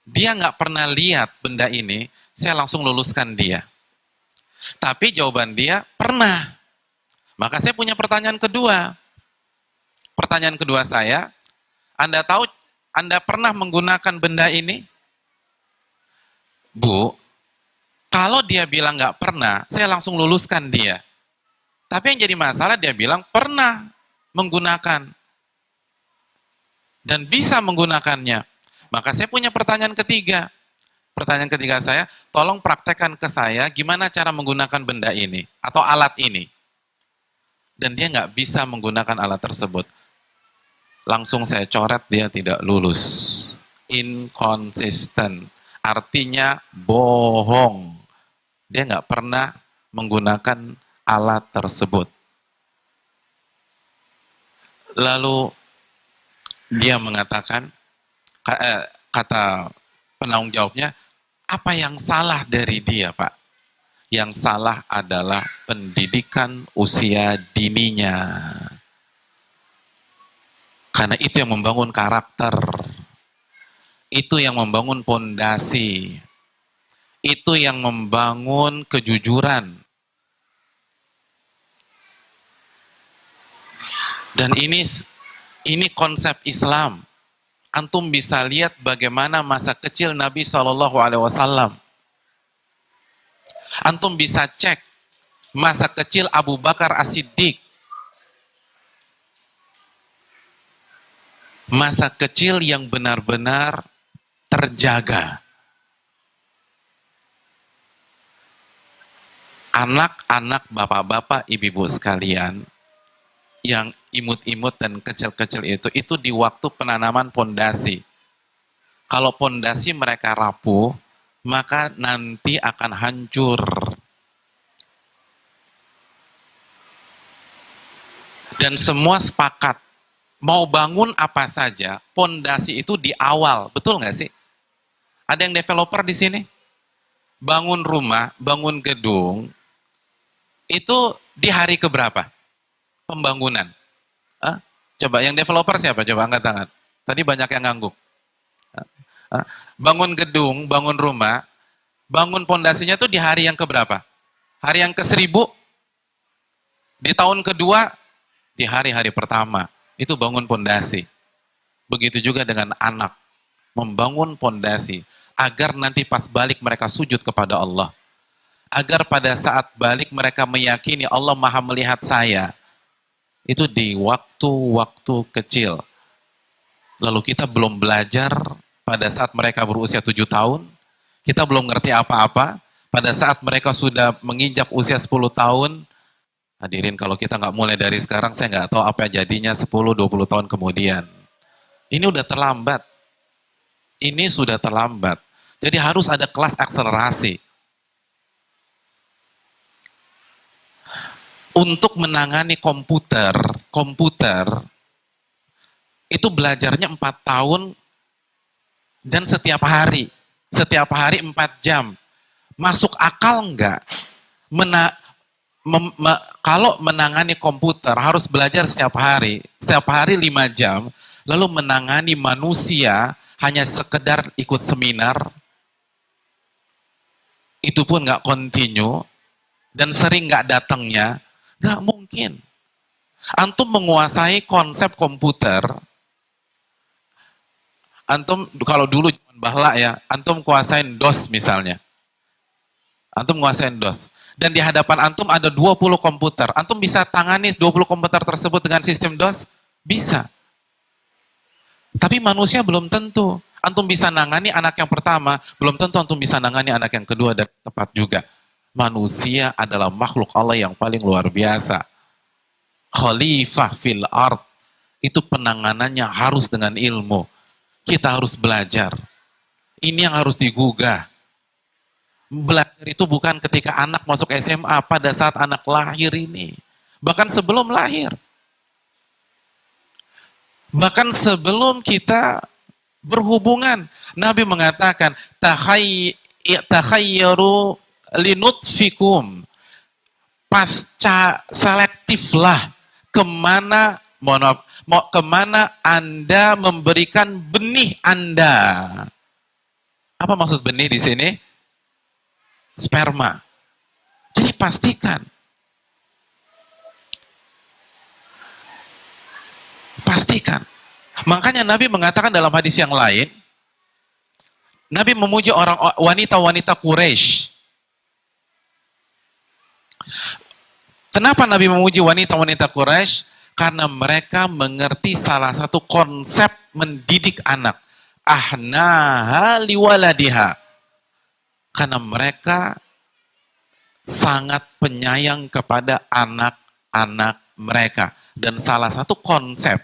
Speaker 1: dia nggak pernah lihat benda ini, saya langsung luluskan dia. Tapi jawaban dia pernah. Maka saya punya pertanyaan kedua. Pertanyaan kedua saya, Anda tahu Anda pernah menggunakan benda ini? Bu, kalau dia bilang nggak pernah, saya langsung luluskan dia. Tapi yang jadi masalah dia bilang pernah menggunakan. Dan bisa menggunakannya. Maka saya punya pertanyaan ketiga. Pertanyaan ketiga saya, tolong praktekkan ke saya gimana cara menggunakan benda ini atau alat ini. Dan dia nggak bisa menggunakan alat tersebut. Langsung saya coret, dia tidak lulus. Inkonsisten. Artinya bohong. Dia nggak pernah menggunakan alat tersebut. Lalu dia mengatakan, kata penanggung jawabnya, apa yang salah dari dia, Pak? Yang salah adalah pendidikan usia dininya. Karena itu yang membangun karakter. Itu yang membangun pondasi. Itu yang membangun kejujuran. Dan ini konsep Islam. Antum bisa lihat bagaimana masa kecil Nabi SAW. Antum bisa cek masa kecil Abu Bakar As-Siddiq. Masa kecil yang benar-benar terjaga. Anak-anak, bapak-bapak, ibu-ibu sekalian, yang imut-imut dan kecil-kecil itu di waktu penanaman pondasi. Kalau pondasi mereka rapuh, maka nanti akan hancur. Dan semua sepakat, mau bangun apa saja, pondasi itu di awal, betul nggak sih? Ada yang developer di sini? Bangun rumah, bangun gedung, itu di hari keberapa? Pembangunan. Hah? Coba yang developer siapa? Coba angkat tangan. Tadi banyak yang ngangguk. Bangun gedung, bangun rumah, bangun pondasinya tuh di hari yang keberapa? Hari yang ke-1000? Di tahun kedua? Di hari-hari pertama. Itu bangun pondasi. Begitu juga dengan anak. Membangun pondasi. Agar nanti pas balik mereka sujud kepada Allah. Agar pada saat balik mereka meyakini Allah Maha melihat saya. Itu di waktu-waktu kecil. Lalu kita belum belajar pada saat mereka berusia 7 tahun, kita belum ngerti apa-apa, pada saat mereka sudah menginjak usia 10 tahun, hadirin kalau kita nggak mulai dari sekarang, saya nggak tahu apa jadinya 10-20 tahun kemudian. Ini udah terlambat. Ini sudah terlambat. Jadi harus ada kelas akselerasi. Untuk menangani komputer itu belajarnya 4 tahun dan setiap hari 4 jam. Masuk akal enggak? Kalau menangani komputer harus belajar setiap hari 5 jam, lalu menangani manusia hanya sekedar ikut seminar, itu pun nggak continue, dan sering nggak datangnya, nggak mungkin. Antum menguasai konsep komputer, antum kalau dulu zaman bahla ya, antum kuasain DOS misalnya. Antum menguasain DOS. Dan di hadapan antum ada 20 komputer. Antum bisa tangani 20 komputer tersebut dengan sistem DOS? Bisa. Tapi manusia belum tentu. Antum bisa nangani anak yang pertama, belum tentu antum bisa nangani anak yang kedua dan tepat juga. Manusia adalah makhluk Allah yang paling luar biasa. Khalifah fil ard. Itu penanganannya harus dengan ilmu. Kita harus belajar. Ini yang harus digugah. Belajar itu bukan ketika anak masuk SMA, pada saat anak lahir ini. Bahkan sebelum lahir. Bahkan sebelum kita berhubungan. Nabi mengatakan, takhayyaru linutfikum. Pasca selektiflah kemana, kemana Anda memberikan benih Anda. Apa maksud benih di sini? Sperma. Jadi pastikan. Pastikan. Makanya Nabi mengatakan dalam hadis yang lain, Nabi memuji orang wanita-wanita Quraisy. Kenapa Nabi memuji wanita-wanita Quraisy? Karena mereka mengerti salah satu konsep mendidik anak. Ahnaha liwaladiha. Karena mereka sangat penyayang kepada anak-anak mereka. Dan salah satu konsep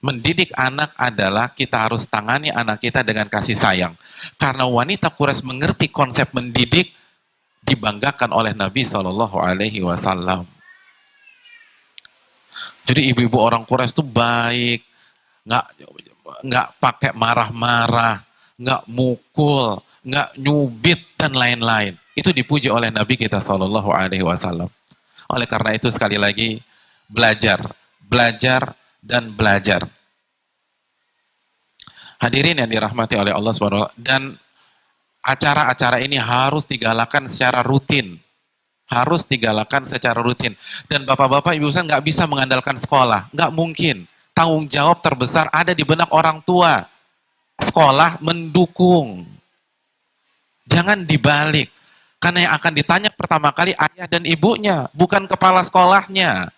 Speaker 1: mendidik anak adalah kita harus tangani anak kita dengan kasih sayang. Karena wanita Quraisy mengerti konsep mendidik, dibanggakan oleh Nabi SAW. Jadi ibu-ibu orang Quraisy itu baik, nggak pakai marah-marah, nggak mukul, nggak nyubit dan lain-lain. Itu dipuji oleh Nabi kita SAW. Oleh karena itu sekali lagi belajar dan belajar. Hadirin yang dirahmati oleh Allah SWT. Dan acara-acara ini harus digalakan secara rutin. Harus digalakan secara rutin. Dan bapak-bapak, ibu saya nggak bisa mengandalkan sekolah. Nggak mungkin. Tanggung jawab terbesar ada di benak orang tua. Sekolah mendukung. Jangan dibalik. Karena yang akan ditanya pertama kali ayah dan ibunya, bukan kepala sekolahnya.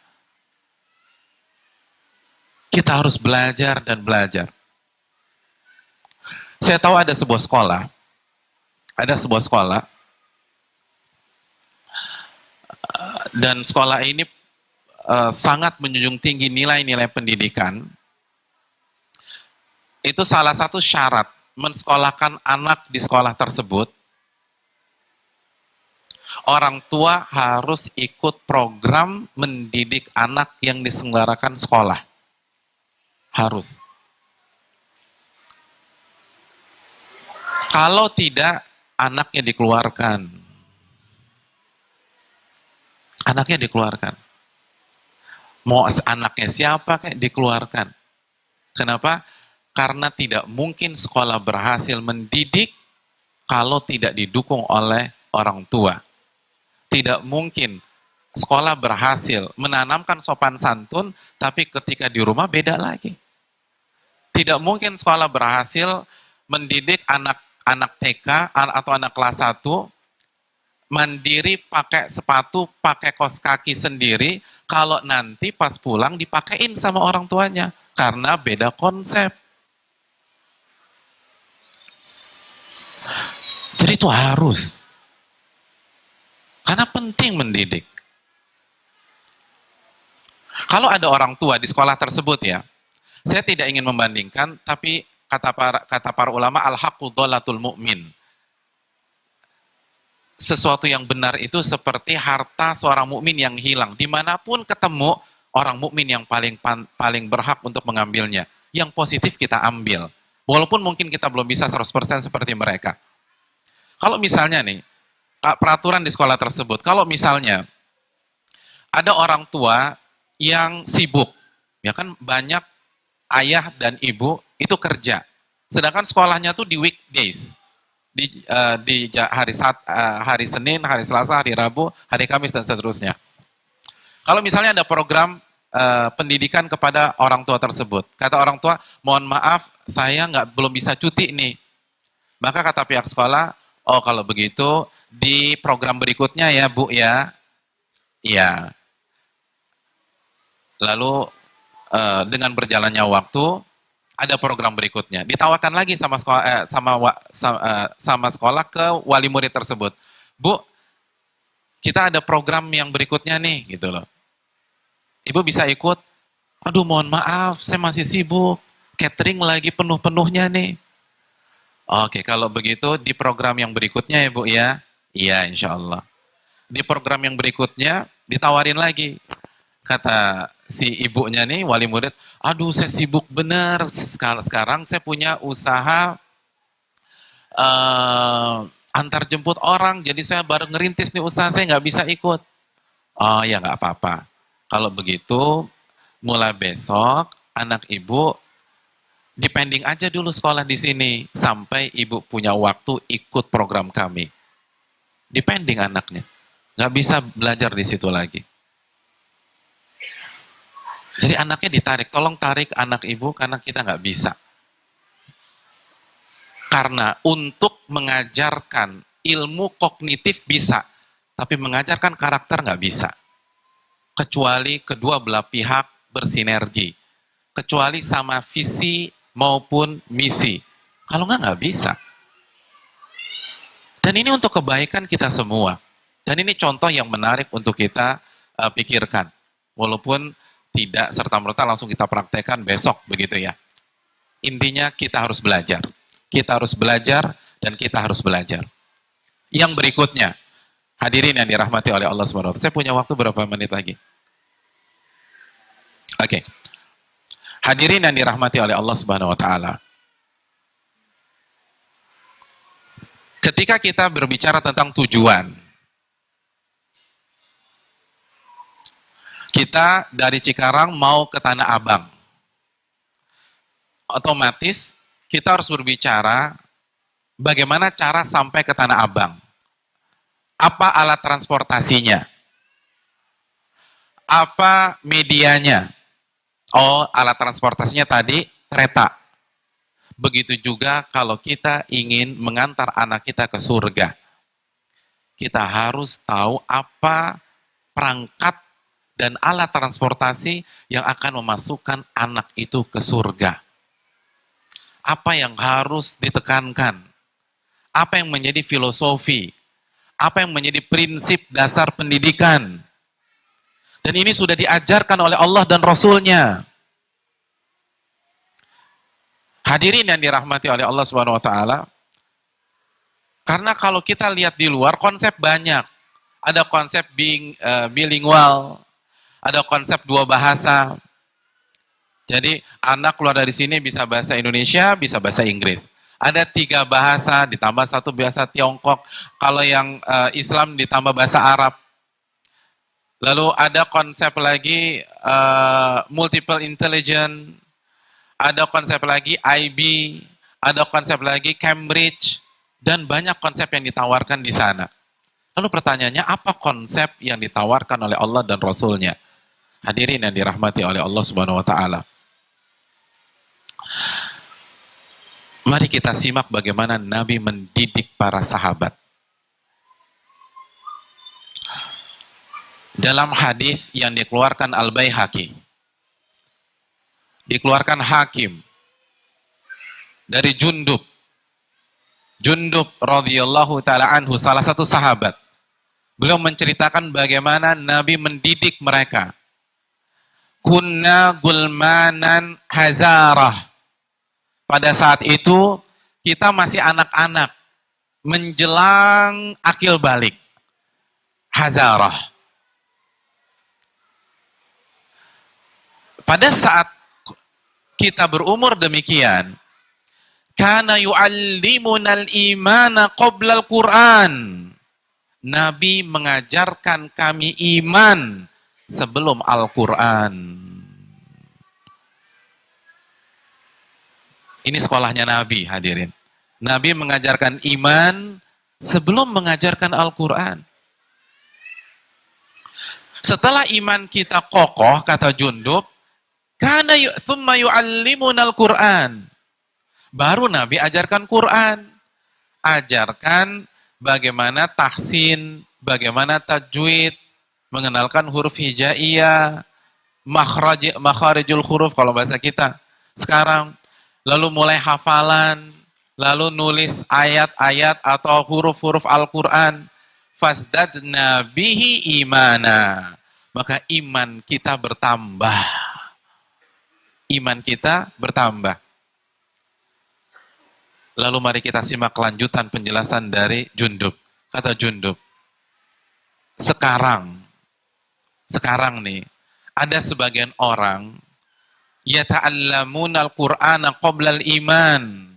Speaker 1: Kita harus belajar dan belajar. Saya tahu ada sebuah sekolah. Dan sekolah ini sangat menjunjung tinggi nilai-nilai pendidikan. Itu salah satu syarat mensekolahkan anak di sekolah tersebut. Orang tua harus ikut program mendidik anak yang diselenggarakan sekolah. Harus. Kalau tidak, anaknya dikeluarkan. Anaknya dikeluarkan. Mau anaknya siapa kayak dikeluarkan. Kenapa? Karena tidak mungkin sekolah berhasil mendidik kalau tidak didukung oleh orang tua. Tidak mungkin sekolah berhasil menanamkan sopan santun, tapi ketika di rumah beda lagi. Tidak mungkin sekolah berhasil mendidik anak TK atau anak kelas 1 mandiri, pakai sepatu, pakai kaos kaki sendiri, kalau nanti pas pulang dipakein sama orang tuanya. Karena beda konsep. Jadi itu harus. Karena penting mendidik. Kalau ada orang tua di sekolah tersebut ya, saya tidak ingin membandingkan, tapi kata para ulama, al-haqqu dholatul mu'min. Sesuatu yang benar itu seperti harta seorang mukmin yang hilang. Dimanapun ketemu, orang mukmin yang paling berhak untuk mengambilnya. Yang positif kita ambil. Walaupun mungkin kita belum bisa 100% seperti mereka. Kalau misalnya nih, peraturan di sekolah tersebut, kalau misalnya ada orang tua yang sibuk, ya kan banyak ayah dan ibu itu kerja. Sedangkan sekolahnya tuh di weekdays. Di hari Senin, hari Selasa, hari Rabu, hari Kamis, dan seterusnya. Kalau misalnya ada program pendidikan kepada orang tua tersebut, kata orang tua, mohon maaf, saya belum bisa cuti nih. Maka kata pihak sekolah, oh kalau begitu di program berikutnya ya Bu ya. Iya. Lalu dengan berjalannya waktu, ada program berikutnya. Ditawarkan lagi sama sekolah ke wali murid tersebut. Bu, kita ada program yang berikutnya nih, gitu loh. Ibu bisa ikut? Aduh, mohon maaf, saya masih sibuk. Catering lagi penuh-penuhnya nih. Oke, kalau begitu di program yang berikutnya ya Bu ya. Iya, insya Allah. Di program yang berikutnya ditawarin lagi. Kata si ibunya nih, wali murid, aduh saya sibuk bener, sekarang saya punya usaha antar jemput orang, jadi saya baru ngerintis nih usaha, saya nggak bisa ikut. Oh ya nggak apa-apa. Kalau begitu, mulai besok anak ibu depending aja dulu sekolah di sini sampai ibu punya waktu ikut program kami. Depending anaknya, nggak bisa belajar di situ lagi. Jadi anaknya ditarik, tolong tarik anak ibu karena kita nggak bisa. Karena untuk mengajarkan ilmu kognitif bisa, tapi mengajarkan karakter nggak bisa. Kecuali kedua belah pihak bersinergi. Kecuali sama visi maupun misi. Kalau nggak bisa. Dan ini untuk kebaikan kita semua. Dan ini contoh yang menarik untuk kita pikirkan. Walaupun tidak serta-merta langsung kita praktekkan besok begitu ya. Intinya kita harus belajar. Kita harus belajar dan kita harus belajar. Yang berikutnya, hadirin yang dirahmati oleh Allah SWT. Saya punya waktu berapa menit lagi? Oke. Hadirin yang dirahmati oleh Allah Subhanahu wa taala. Ketika kita berbicara tentang tujuan, kita dari Cikarang mau ke Tanah Abang. Otomatis kita harus berbicara bagaimana cara sampai ke Tanah Abang. Apa alat transportasinya? Apa medianya? Oh, alat transportasinya tadi kereta. Begitu juga kalau kita ingin mengantar anak kita ke surga. Kita harus tahu apa perangkat dan alat transportasi yang akan memasukkan anak itu ke surga. Apa yang harus ditekankan? Apa yang menjadi filosofi? Apa yang menjadi prinsip dasar pendidikan? Dan ini sudah diajarkan oleh Allah dan Rasul-Nya. Hadirin yang dirahmati oleh Allah Subhanahu wa taala. Karena kalau kita lihat di luar konsep banyak. Ada konsep bilingual, ada konsep dua bahasa. Jadi anak keluar dari sini bisa bahasa Indonesia, bisa bahasa Inggris. Ada 3 bahasa, ditambah 1 bahasa Tiongkok. Kalau yang Islam ditambah bahasa Arab. Lalu ada konsep lagi multiple intelligence, ada konsep lagi IB, ada konsep lagi Cambridge, dan banyak konsep yang ditawarkan di sana. Lalu pertanyaannya, apa konsep yang ditawarkan oleh Allah dan Rasul-Nya? Hadirin yang dirahmati oleh Allah Subhanahu wa taala. Mari kita simak bagaimana Nabi mendidik para sahabat. Dalam hadis yang dikeluarkan Al-Baihaqi, dikeluarkan Hakim dari Jundub radhiyallahu taala anhu, salah satu sahabat. Beliau menceritakan bagaimana Nabi mendidik mereka. Kunna gulmanan hazarah. Pada saat itu kita masih anak-anak menjelang akil balik. Hazarah. Pada saat kita berumur demikian, kana yu'allimunal imana qoblal Qur'an. Nabi mengajarkan kami iman sebelum Al-Quran. Ini sekolahnya Nabi, hadirin. Nabi mengajarkan iman sebelum mengajarkan Al-Quran. Setelah iman kita kokoh, kata Jundub, kana thumma yu'allimunal Qur'an. Baru Nabi ajarkan Quran. Ajarkan bagaimana tahsin, bagaimana tajwid, mengenalkan huruf hijaiyah, makharijul huruf kalau bahasa kita. Sekarang, lalu mulai hafalan, lalu nulis ayat-ayat atau huruf-huruf Al-Quran. Fasdadna bihi imana. Maka iman kita bertambah. Iman kita bertambah. Lalu mari kita simak kelanjutan penjelasan dari Jundub. Kata Jundub, sekarang nih, ada sebagian orang yata'allamuna al-Qur'ana qabla al-iman.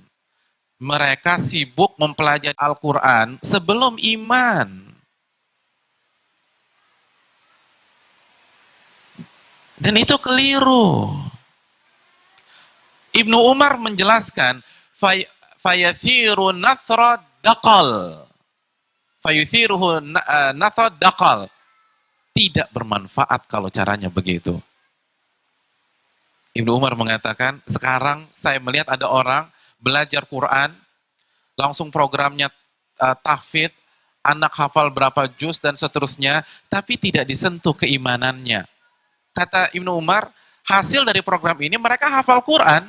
Speaker 1: Mereka sibuk mempelajari Al-Quran sebelum iman. Dan itu keliru. Ibnu Umar menjelaskan, fayathiru nathra daqal. Fayuthiruhu nathra daqal. Tidak bermanfaat kalau caranya begitu. Ibnu Umar mengatakan, sekarang saya melihat ada orang belajar Quran, langsung programnya tahfidz, anak hafal berapa juz dan seterusnya, tapi tidak disentuh keimanannya. Kata Ibnu Umar, hasil dari program ini mereka hafal Quran,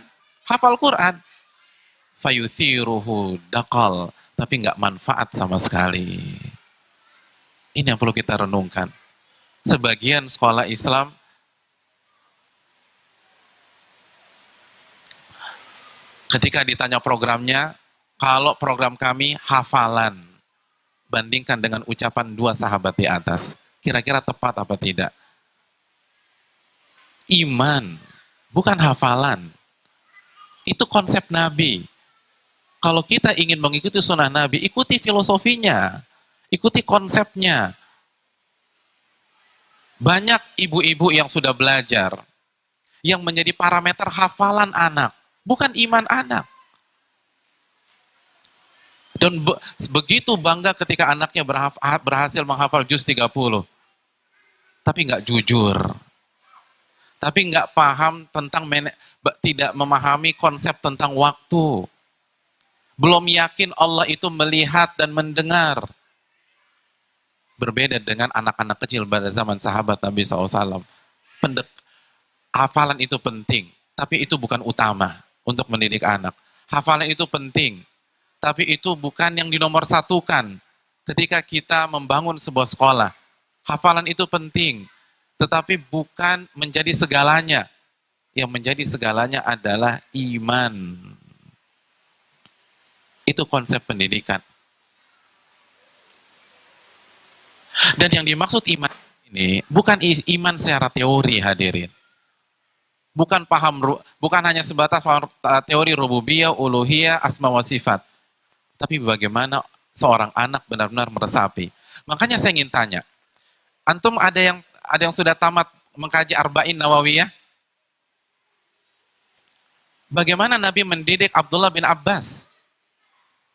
Speaker 1: fayuthiruhu daqal, tapi nggak manfaat sama sekali. Ini yang perlu kita renungkan. Sebagian sekolah Islam ketika ditanya programnya, kalau program kami hafalan, bandingkan dengan ucapan dua sahabat di atas, kira-kira tepat apa tidak? Iman, bukan hafalan. Itu konsep Nabi. Kalau kita ingin mengikuti sunnah Nabi, ikuti filosofinya, ikuti konsepnya. Banyak ibu-ibu yang sudah belajar, yang menjadi parameter hafalan anak, bukan iman anak. Dan begitu bangga ketika anaknya berhasil menghafal juz 30. Tapi nggak jujur. Tapi nggak paham tentang, tidak memahami konsep tentang waktu. Belum yakin Allah itu melihat dan mendengar. Berbeda dengan anak-anak kecil pada zaman sahabat Nabi SAW. Hafalan itu penting, tapi itu bukan utama untuk mendidik anak. Hafalan itu penting, tapi itu bukan yang dinomorsatukan ketika kita membangun sebuah sekolah. Hafalan itu penting, tetapi bukan menjadi segalanya. Yang menjadi segalanya adalah iman. Itu konsep pendidikan. Dan yang dimaksud iman ini bukan iman secara teori, hadirin. Bukan hanya sebatas paham teori rububiyah, uluhiyah, asma wa sifat. Tapi bagaimana seorang anak benar-benar meresapi. Makanya saya ingin tanya, antum ada yang sudah tamat mengkaji Arba'in Nawawiyah? Bagaimana Nabi mendidik Abdullah bin Abbas?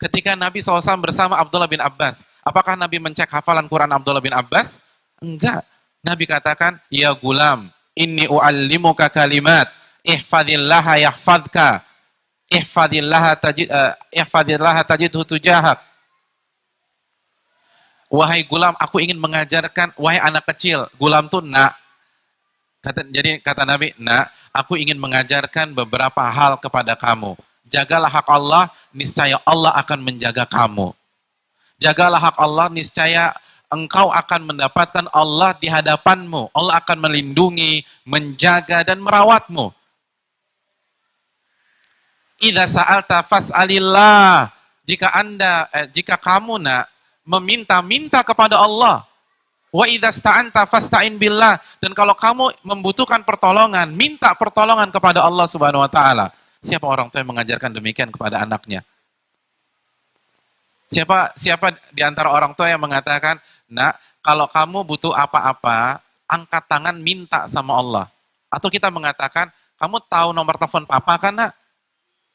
Speaker 1: Ketika Nabi SAW bersama Abdullah bin Abbas, apakah Nabi mencek hafalan Quran Abdullah bin Abbas? Enggak. Nabi katakan, ya gulam, inni u'allimuka kalimat, ihfadillaha yahfadka, ihfadillaha tajidhu tujahak. Wahai gulam, aku ingin mengajarkan, wahai anak kecil, gulam tuh nak. Jadi kata Nabi, nak, aku ingin mengajarkan beberapa hal kepada kamu. Jagalah hak Allah, niscaya Allah akan menjaga kamu. Jagalah hak Allah, niscaya engkau akan mendapatkan Allah di hadapanmu. Allah akan melindungi, menjaga, dan merawatmu. Idza sa'alta fas'alillah. Jika kamu nak meminta-minta kepada Allah. Wa idza sta'anta fasta'in billah. Dan kalau kamu membutuhkan pertolongan, minta pertolongan kepada Allah Subhanahu wa taala. Siapa orang tua yang mengajarkan demikian kepada anaknya? Siapa di antara orang tua yang mengatakan, "Nak, kalau kamu butuh apa-apa, angkat tangan minta sama Allah." Atau kita mengatakan, "Kamu tahu nomor telepon papa kan, Nak?"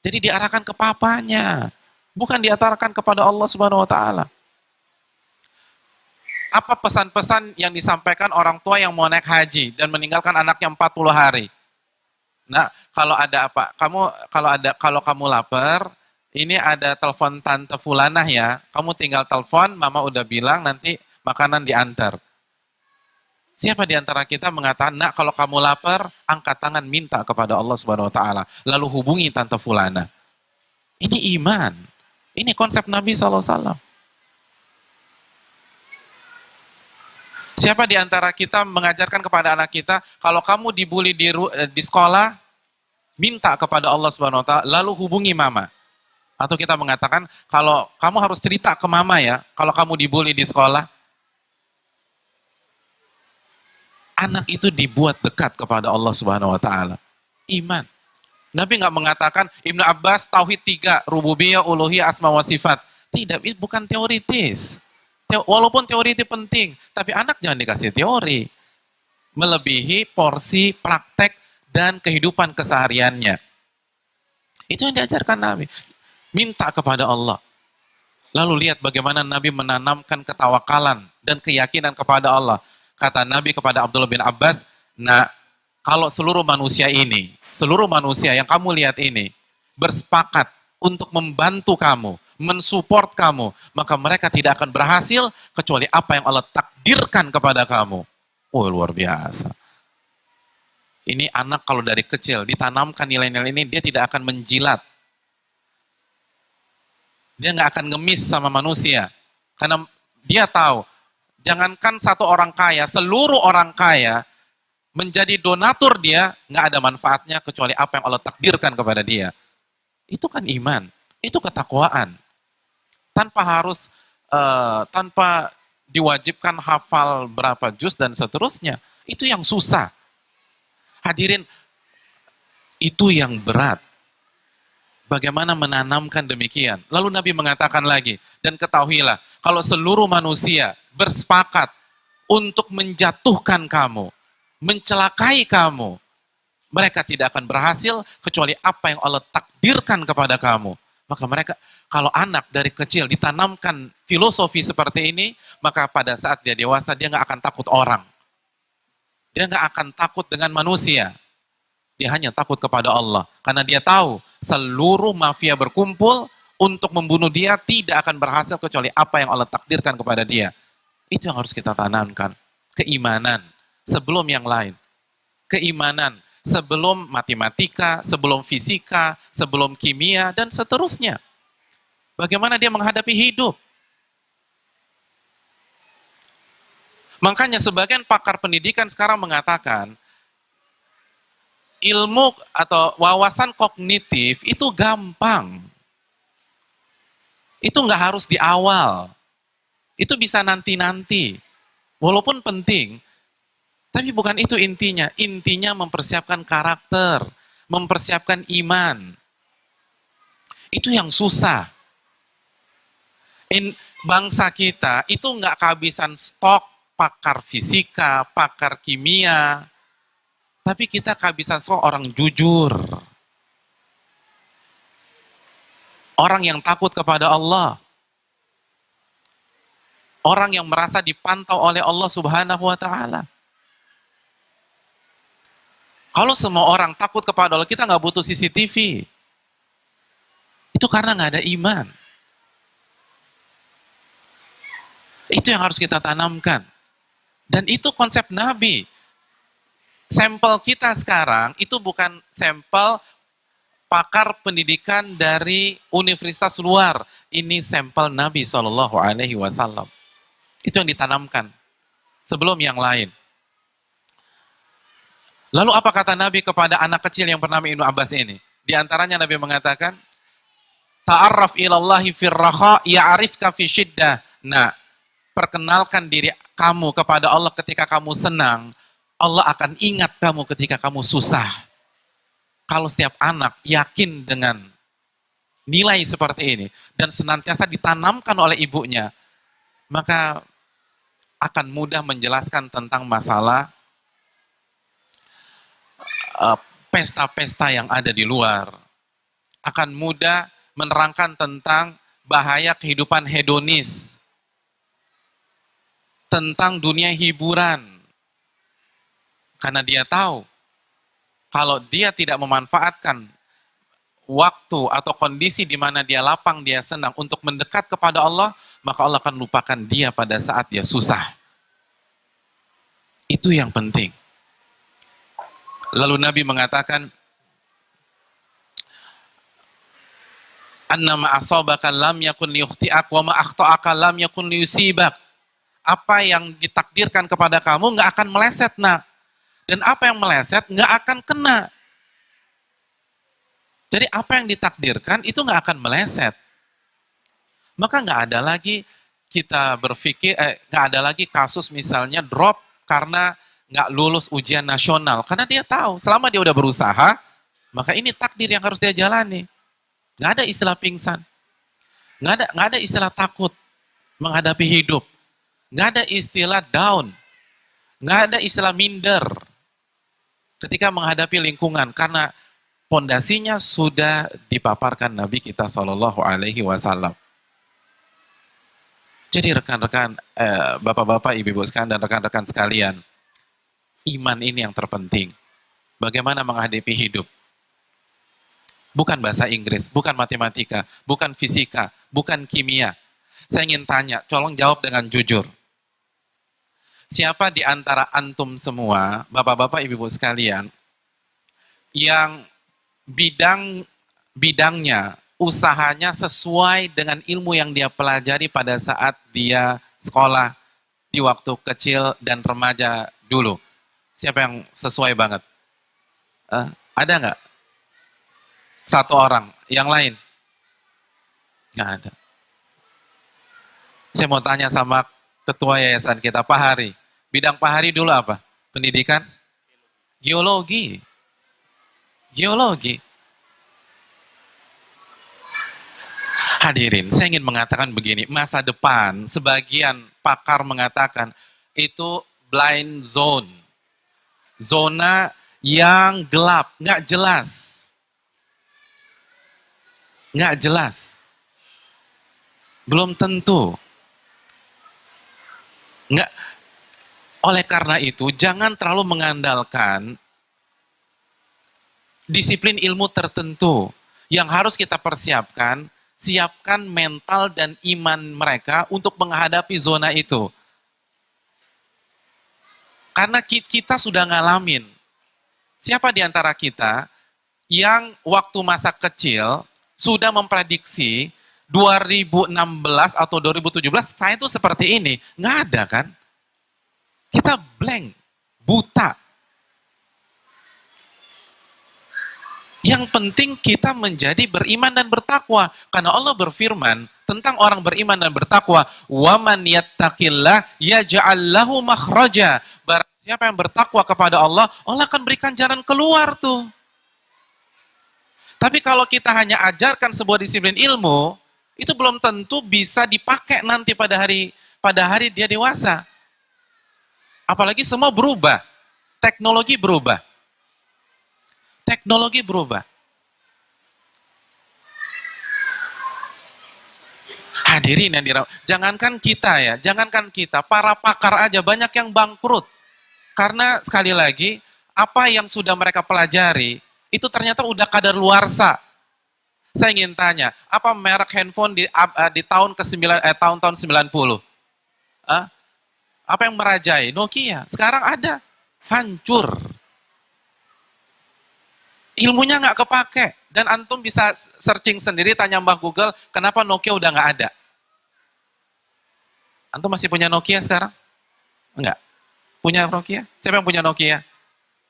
Speaker 1: Jadi diarahkan ke papanya, bukan diarahkan kepada Allah Subhanahu wa taala. Apa pesan-pesan yang disampaikan orang tua yang mau naik haji dan meninggalkan anaknya 40 hari? Nah, kalau ada apa? Kalau kamu lapar, ini ada telepon tante fulanah ya. Kamu tinggal telepon, mama udah bilang nanti makanan diantar. Siapa di antara kita mengatakan, "Nak, kalau kamu lapar, angkat tangan minta kepada Allah Subhanahu wa taala, lalu hubungi tante fulana." Ini iman. Ini konsep Nabi SAW. Siapa di antara kita mengajarkan kepada anak kita, kalau kamu dibully di sekolah, minta kepada Allah Subhanahu wa taala, lalu hubungi mama. Atau kita mengatakan, kalau kamu harus cerita ke mama ya, kalau kamu dibully di sekolah. Anak itu dibuat dekat kepada Allah Subhanahu wa taala. Iman. Nabi nggak mengatakan, Ibnu Abbas tauhid 3, rububiyah, uluhiyah, asma wa sifat. Tidak, itu bukan teoritis. Walaupun teori itu penting, tapi anak jangan dikasih teori. Melebihi porsi praktek dan kehidupan kesehariannya. Itu yang diajarkan Nabi. Minta kepada Allah. Lalu lihat bagaimana Nabi menanamkan ketawakalan dan keyakinan kepada Allah. Kata Nabi kepada Abdullah bin Abbas, "Nah, kalau seluruh manusia yang kamu lihat ini, bersepakat untuk membantu kamu, mensupport kamu, maka mereka tidak akan berhasil kecuali apa yang Allah takdirkan kepada kamu." Oh, luar biasa. Ini anak kalau dari kecil ditanamkan nilai-nilai ini, dia tidak akan menjilat. Dia nggak akan ngemis sama manusia. Karena dia tahu, jangankan satu orang kaya, seluruh orang kaya menjadi donatur dia, nggak ada manfaatnya kecuali apa yang Allah takdirkan kepada dia. Itu kan iman, itu ketakwaan. Tanpa diwajibkan hafal berapa juz dan seterusnya. Itu yang susah. Hadirin, itu yang berat. Bagaimana menanamkan demikian? Lalu Nabi mengatakan lagi, dan ketahuilah, kalau seluruh manusia bersepakat untuk menjatuhkan kamu, mencelakai kamu, mereka tidak akan berhasil kecuali apa yang Allah takdirkan kepada kamu. Maka mereka, kalau anak dari kecil ditanamkan filosofi seperti ini, maka pada saat dia dewasa, dia nggak akan takut orang. Dia nggak akan takut dengan manusia. Dia hanya takut kepada Allah. Karena dia tahu, seluruh mafia berkumpul untuk membunuh dia, tidak akan berhasil kecuali apa yang Allah takdirkan kepada dia. Itu yang harus kita tanamkan. Keimanan sebelum yang lain. Keimanan sebelum matematika, sebelum fisika, sebelum kimia, dan seterusnya. Bagaimana dia menghadapi hidup. Makanya sebagian pakar pendidikan sekarang mengatakan, ilmu atau wawasan kognitif itu gampang. Itu nggak harus di awal. Itu bisa nanti-nanti. Walaupun penting, tapi bukan itu intinya. Intinya mempersiapkan karakter, mempersiapkan iman. Itu yang susah. Bangsa kita itu nggak kehabisan stok pakar fisika, pakar kimia, tapi kita kehabisan stok orang jujur. Orang yang takut kepada Allah. Orang yang merasa dipantau oleh Allah Subhanahu wa taala. Kalau semua orang takut kepada Allah, kita nggak butuh CCTV. Itu karena nggak ada iman. Itu yang harus kita tanamkan. Dan itu konsep Nabi. Sampel kita sekarang itu bukan sampel pakar pendidikan dari universitas luar. Ini sampel Nabi SAW. Itu yang ditanamkan sebelum yang lain. Lalu apa kata Nabi kepada anak kecil yang bernama Ibnu Abbas ini? Di antaranya Nabi mengatakan, ta'arraf ilallahi firraha ya'rifka fi syiddah. Nah, perkenalkan diri kamu kepada Allah ketika kamu senang, Allah akan ingat kamu ketika kamu susah. Kalau setiap anak yakin dengan nilai seperti ini dan senantiasa ditanamkan oleh ibunya, maka akan mudah menjelaskan tentang masalah pesta-pesta yang ada di luar. Akan mudah menerangkan tentang bahaya kehidupan hedonis, tentang dunia hiburan. Karena dia tahu, kalau dia tidak memanfaatkan waktu atau kondisi di mana dia lapang, dia senang untuk mendekat kepada Allah, maka Allah akan lupakan dia pada saat dia susah. Itu yang penting. Lalu Nabi mengatakan, annama asabaka lam yakun liyukhti'ak wa ma akhta'aka lam yakun liyusibak. Apa yang ditakdirkan kepada kamu nggak akan meleset, nak. Dan apa yang meleset nggak akan kena. Jadi apa yang ditakdirkan itu nggak akan meleset. Maka nggak ada lagi kita berpikir, nggak ada lagi kasus misalnya drop karena nggak lulus ujian nasional. Karena dia tahu, selama dia udah berusaha, maka ini takdir yang harus dia jalani. Nggak ada istilah pingsan. Nggak ada istilah takut menghadapi hidup. Nggak ada istilah down. Nggak ada istilah minder ketika menghadapi lingkungan. Karena pondasinya sudah dipaparkan Nabi kita Shallallahu Alaihi Wasallam. Jadi rekan-rekan, bapak-bapak, ibu-ibu sekalian, dan rekan-rekan sekalian, iman ini yang terpenting. Bagaimana menghadapi hidup. Bukan bahasa Inggris, bukan matematika, bukan fisika, bukan kimia. Saya ingin tanya, tolong jawab dengan jujur. Siapa di antara antum semua, bapak-bapak, ibu-ibu sekalian, yang bidangnya, usahanya sesuai dengan ilmu yang dia pelajari pada saat dia sekolah di waktu kecil dan remaja dulu? Siapa yang sesuai banget? Ada nggak? Satu orang, yang lain? Nggak ada. Saya mau tanya sama ketua yayasan kita, Pak Hari. Bidang Pak Hari dulu apa? Pendidikan? Geologi. Geologi. Hadirin, saya ingin mengatakan begini, masa depan sebagian pakar mengatakan itu blind zone. Zona yang gelap, nggak jelas. Nggak jelas. Belum tentu. Nggak. Oleh karena itu, jangan terlalu mengandalkan disiplin ilmu tertentu. Yang harus kita persiapkan, siapkan mental dan iman mereka untuk menghadapi zona itu. Karena kita sudah ngalamin. Siapa di antara kita yang waktu masa kecil sudah memprediksi 2016 atau 2017 saya itu seperti ini? Nggak ada kan? Kita blank, buta. Yang penting kita menjadi beriman dan bertakwa. Karena Allah berfirman tentang orang beriman dan bertakwa, "Waman yattaqillah yaj'al lahu makhraja." Barang siapa yang bertakwa kepada Allah, Allah akan berikan jalan keluar tuh. Tapi kalau kita hanya ajarkan sebuah disiplin ilmu, itu belum tentu bisa dipakai nanti pada hari dia dewasa. Apalagi semua berubah. Teknologi berubah. Teknologi berubah. Hadirin yang dirawat. Jangankan kita, para pakar aja banyak yang bangkrut. Karena sekali lagi, apa yang sudah mereka pelajari, itu ternyata udah kadaluarsa. Saya ingin tanya, apa merek handphone di tahun tahun-tahun 90? Apa yang merajai? Nokia. Sekarang ada. Hancur. Ilmunya nggak kepake. Dan antum bisa searching sendiri, tanya Mbah Google, kenapa Nokia udah nggak ada? Antum masih punya Nokia sekarang? Enggak. Punya Nokia? Siapa yang punya Nokia?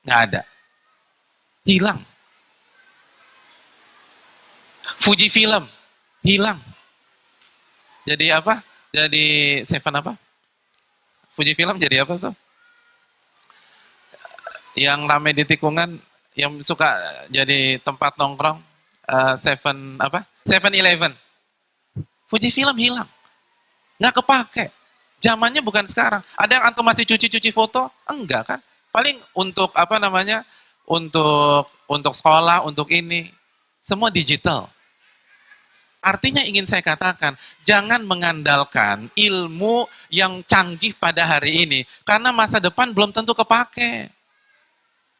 Speaker 1: Enggak ada. Hilang. Fuji Film, hilang. Jadi apa? Jadi Seven apa? Fuji Film jadi apa tuh? Yang rame di tikungan, yang suka jadi tempat nongkrong, Seven apa? 7-Eleven. Fuji Film hilang. Nggak kepake. Zamannya bukan sekarang. Ada yang antum masih cuci-cuci foto? Enggak kan? Paling untuk apa namanya? Untuk sekolah, untuk ini. Semua digital. Artinya ingin saya katakan, jangan mengandalkan ilmu yang canggih pada hari ini. Karena masa depan belum tentu kepake.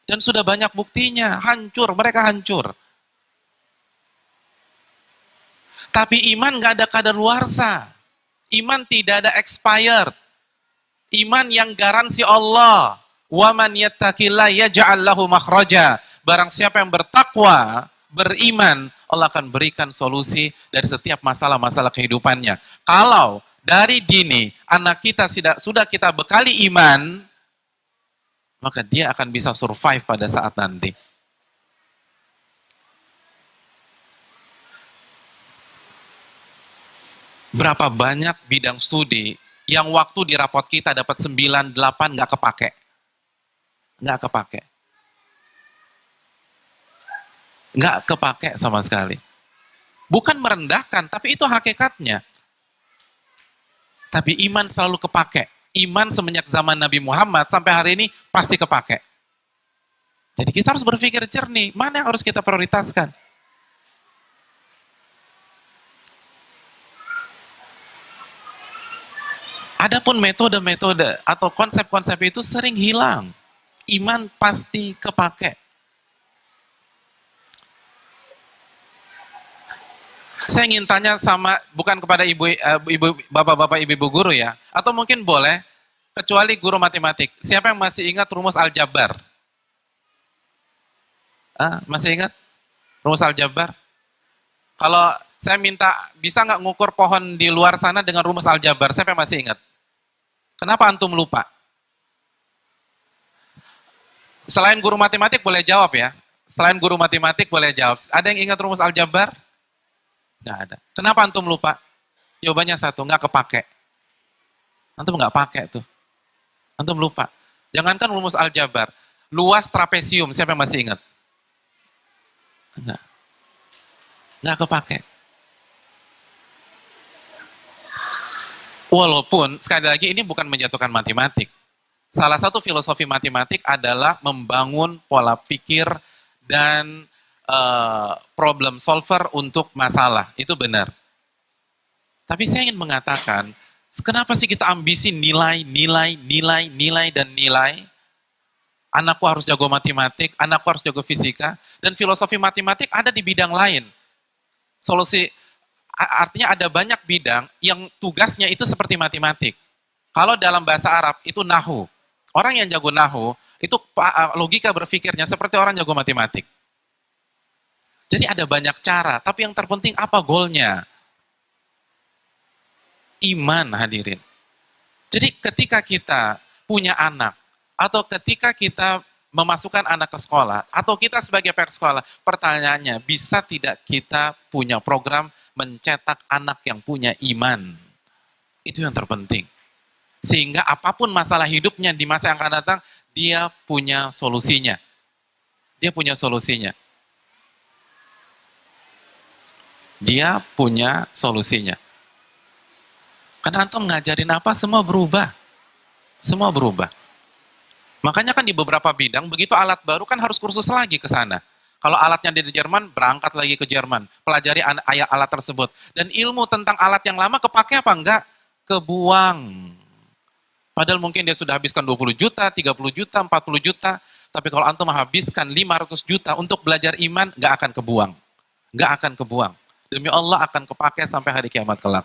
Speaker 1: Dan sudah banyak buktinya, hancur, mereka hancur. Tapi iman nggak ada kadaluarsa. Iman tidak ada expired. Iman yang garansi Allah. Wa man yattaqillah yaj'al lahu makhraja. Barang siapa yang bertakwa, beriman, Allah akan berikan solusi dari setiap masalah-masalah kehidupannya. Kalau dari dini anak kita sudah kita bekali iman, maka dia akan bisa survive pada saat nanti. Berapa banyak bidang studi yang waktu di rapot kita dapat 9, 8 nggak kepake. Nggak kepake. Nggak kepake sama sekali. Bukan merendahkan, tapi itu hakikatnya. Tapi iman selalu kepake. Iman semenjak zaman Nabi Muhammad sampai hari ini pasti kepake. Jadi kita harus berpikir jernih, mana yang harus kita prioritaskan. Adapun metode-metode atau konsep-konsep itu sering hilang. Iman pasti kepake. Saya ingin tanya sama, bukan kepada bapak-bapak, ibu-ibu guru ya, atau mungkin boleh, kecuali guru matematik. Siapa yang masih ingat rumus aljabar? Masih ingat? Rumus aljabar? Kalau saya minta, bisa nggak ngukur pohon di luar sana dengan rumus aljabar? Siapa yang masih ingat? Kenapa antum lupa? Selain guru matematik boleh jawab ya. Selain guru matematik boleh jawab. Ada yang ingat rumus aljabar? Nggak ada. Kenapa antum lupa? Jawabannya satu, nggak kepake. Antum nggak pakai tuh. Antum lupa. Jangankan rumus aljabar. Luas trapesium, siapa yang masih ingat? Enggak. Nggak kepake. Walaupun, sekali lagi ini bukan menjatuhkan matematik. Salah satu filosofi matematik adalah membangun pola pikir dan problem solver untuk masalah. Itu benar. Tapi saya ingin mengatakan, kenapa sih kita ambisi nilai, dan nilai? Anakku harus jago matematik, anakku harus jago fisika, dan filosofi matematik ada di bidang lain. Solusi artinya ada banyak bidang yang tugasnya itu seperti matematik. Kalau dalam bahasa Arab itu nahu. Orang yang jago nahu itu logika berpikirnya seperti orang jago matematik. Jadi ada banyak cara, tapi yang terpenting apa goalnya? Iman, hadirin. Jadi ketika kita punya anak, atau ketika kita memasukkan anak ke sekolah, atau kita sebagai pihak sekolah, pertanyaannya, bisa tidak kita punya program mencetak anak yang punya iman? Itu yang terpenting. Sehingga apapun masalah hidupnya di masa yang akan datang, dia punya solusinya. Dia punya solusinya. Dia punya solusinya. Karena antum ngajarin apa, semua berubah. Semua berubah. Makanya kan di beberapa bidang, begitu alat baru kan harus kursus lagi ke sana. Kalau alatnya di Jerman, berangkat lagi ke Jerman. Pelajari alat tersebut. Dan ilmu tentang alat yang lama kepake apa enggak? Kebuang. Padahal mungkin dia sudah habiskan 20 juta, 30 juta, 40 juta. Tapi kalau antum menghabiskan 500 juta untuk belajar iman, enggak akan kebuang. Enggak akan kebuang. Demi Allah akan kepake sampai hari kiamat kelak.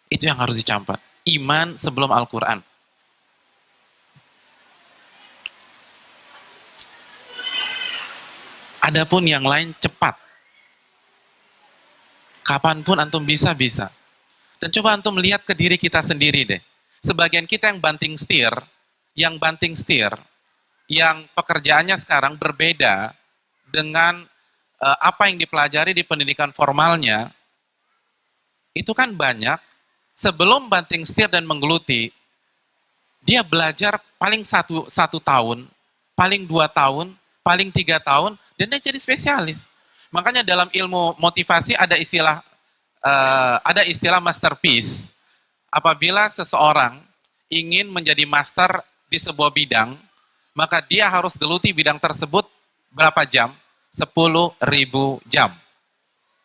Speaker 1: Itu yang harus dicampat. Iman sebelum Al-Quran. Adapun yang lain cepat. Kapanpun antum bisa. Dan coba antum melihat ke diri kita sendiri deh. Sebagian kita yang banting setir, yang pekerjaannya sekarang berbeda dengan apa yang dipelajari di pendidikan formalnya, itu kan banyak, sebelum banting setir dan menggeluti, dia belajar paling satu tahun, paling 2 tahun, paling 3 tahun, dan dia jadi spesialis. Makanya dalam ilmu motivasi ada istilah masterpiece. Apabila seseorang ingin menjadi master di sebuah bidang, maka dia harus geluti bidang tersebut berapa jam? 10.000 jam.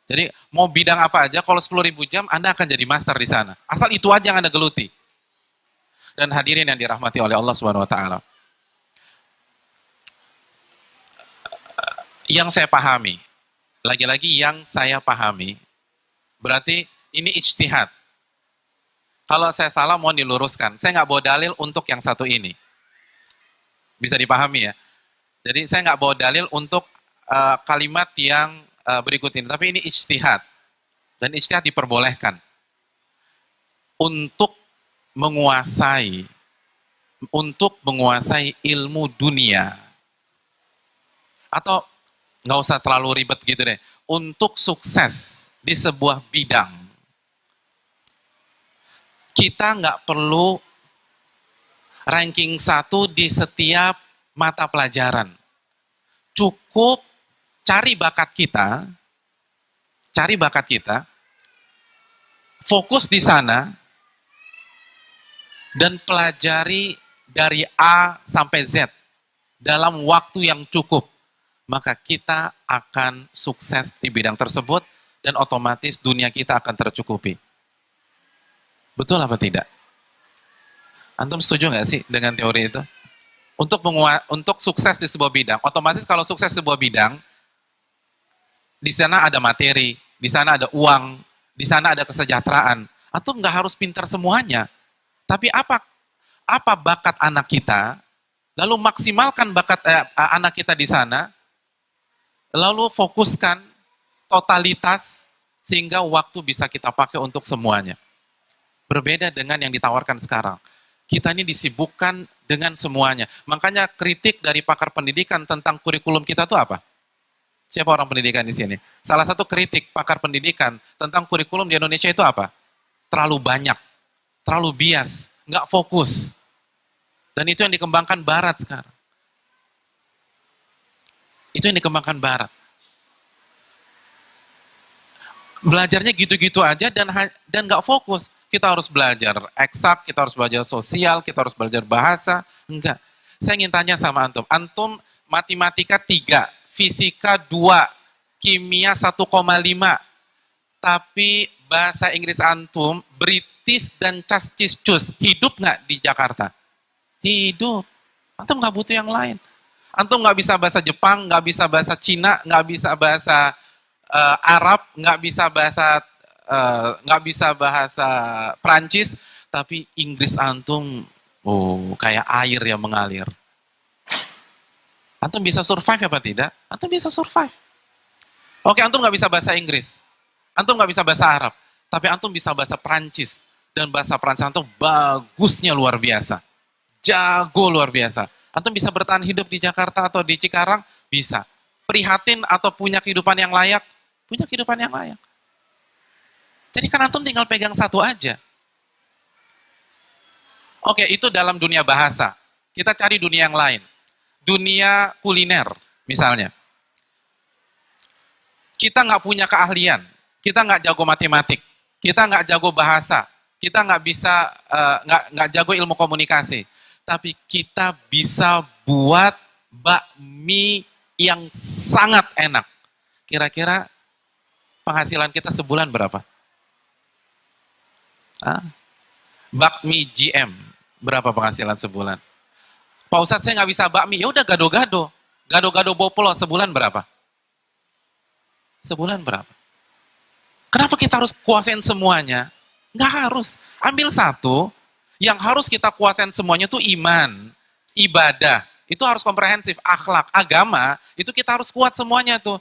Speaker 1: Jadi mau bidang apa aja, kalau 10.000 jam Anda akan jadi master di sana. Asal itu aja yang Anda geluti. Dan hadirin yang dirahmati oleh Allah Subhanahu wa taala. Yang saya pahami, lagi-lagi yang saya pahami, berarti ini ijtihad. Kalau saya salah mohon diluruskan. Saya nggak bawa dalil untuk yang satu ini. Bisa dipahami ya. Jadi saya nggak bawa dalil untuk kalimat yang berikut ini. Tapi ini ijtihad. Dan ijtihad diperbolehkan. Untuk menguasai ilmu dunia. Atau nggak usah terlalu ribet gitu deh. Untuk sukses di sebuah bidang, kita nggak perlu ranking 1 di setiap mata pelajaran. Cukup cari bakat kita, fokus di sana, dan pelajari dari A sampai Z dalam waktu yang cukup. Maka kita akan sukses di bidang tersebut dan otomatis dunia kita akan tercukupi. Betul apa tidak? Antum setuju nggak sih dengan teori itu? Untuk sukses di sebuah bidang, otomatis kalau sukses di sebuah bidang, di sana ada materi, di sana ada uang, di sana ada kesejahteraan. Antum nggak harus pintar semuanya. Tapi apa bakat anak kita, lalu maksimalkan bakat anak kita di sana, lalu fokuskan totalitas sehingga waktu bisa kita pakai untuk semuanya. Berbeda dengan yang ditawarkan sekarang. Kita ini disibukkan dengan semuanya. Makanya kritik dari pakar pendidikan tentang kurikulum kita itu apa? Siapa orang pendidikan di sini? Salah satu kritik pakar pendidikan tentang kurikulum di Indonesia itu apa? Terlalu banyak, terlalu bias, nggak fokus. Dan itu yang dikembangkan Barat sekarang. Itu yang dikembangkan Barat. Belajarnya gitu-gitu aja dan nggak fokus. Kita harus belajar eksak, kita harus belajar sosial, kita harus belajar bahasa. Enggak. Saya ingin tanya sama antum. Antum matematika 3, fisika 2, kimia 1,5. Tapi bahasa Inggris antum, British dan Casciscus, hidup nggak di Jakarta? Hidup. Antum nggak butuh yang lain. Antum nggak bisa bahasa Jepang, nggak bisa bahasa Cina, nggak bisa bahasa Arab, nggak bisa bahasa Prancis, tapi Inggris antum, kayak air yang mengalir. Antum bisa survive apa tidak? Antum bisa survive. Oke, antum nggak bisa bahasa Inggris, antum nggak bisa bahasa Arab, tapi antum bisa bahasa Prancis, dan bahasa Prancis antum bagusnya luar biasa, jago luar biasa. Antum bisa bertahan hidup di Jakarta atau di Cikarang? Bisa. Prihatin atau punya kehidupan yang layak? Punya kehidupan yang layak. Jadi kan antum tinggal pegang satu aja. Oke, itu dalam dunia bahasa. Kita cari dunia yang lain. Dunia kuliner, misalnya. Kita nggak punya keahlian. Kita nggak jago matematik. Kita nggak jago bahasa. Kita nggak bisa, nggak jago ilmu komunikasi. Tapi kita bisa buat bakmi yang sangat enak. Kira-kira penghasilan kita sebulan berapa? Bakmi GM, berapa penghasilan sebulan? Pak Ustadz saya nggak bisa bakmi, ya udah gado-gado. Gado-gado boplo sebulan berapa? Sebulan berapa? Kenapa kita harus kuasain semuanya? Nggak harus. Ambil satu, yang harus kita kuasain semuanya itu iman, ibadah. Itu harus komprehensif, akhlak, agama, itu kita harus kuat semuanya tuh.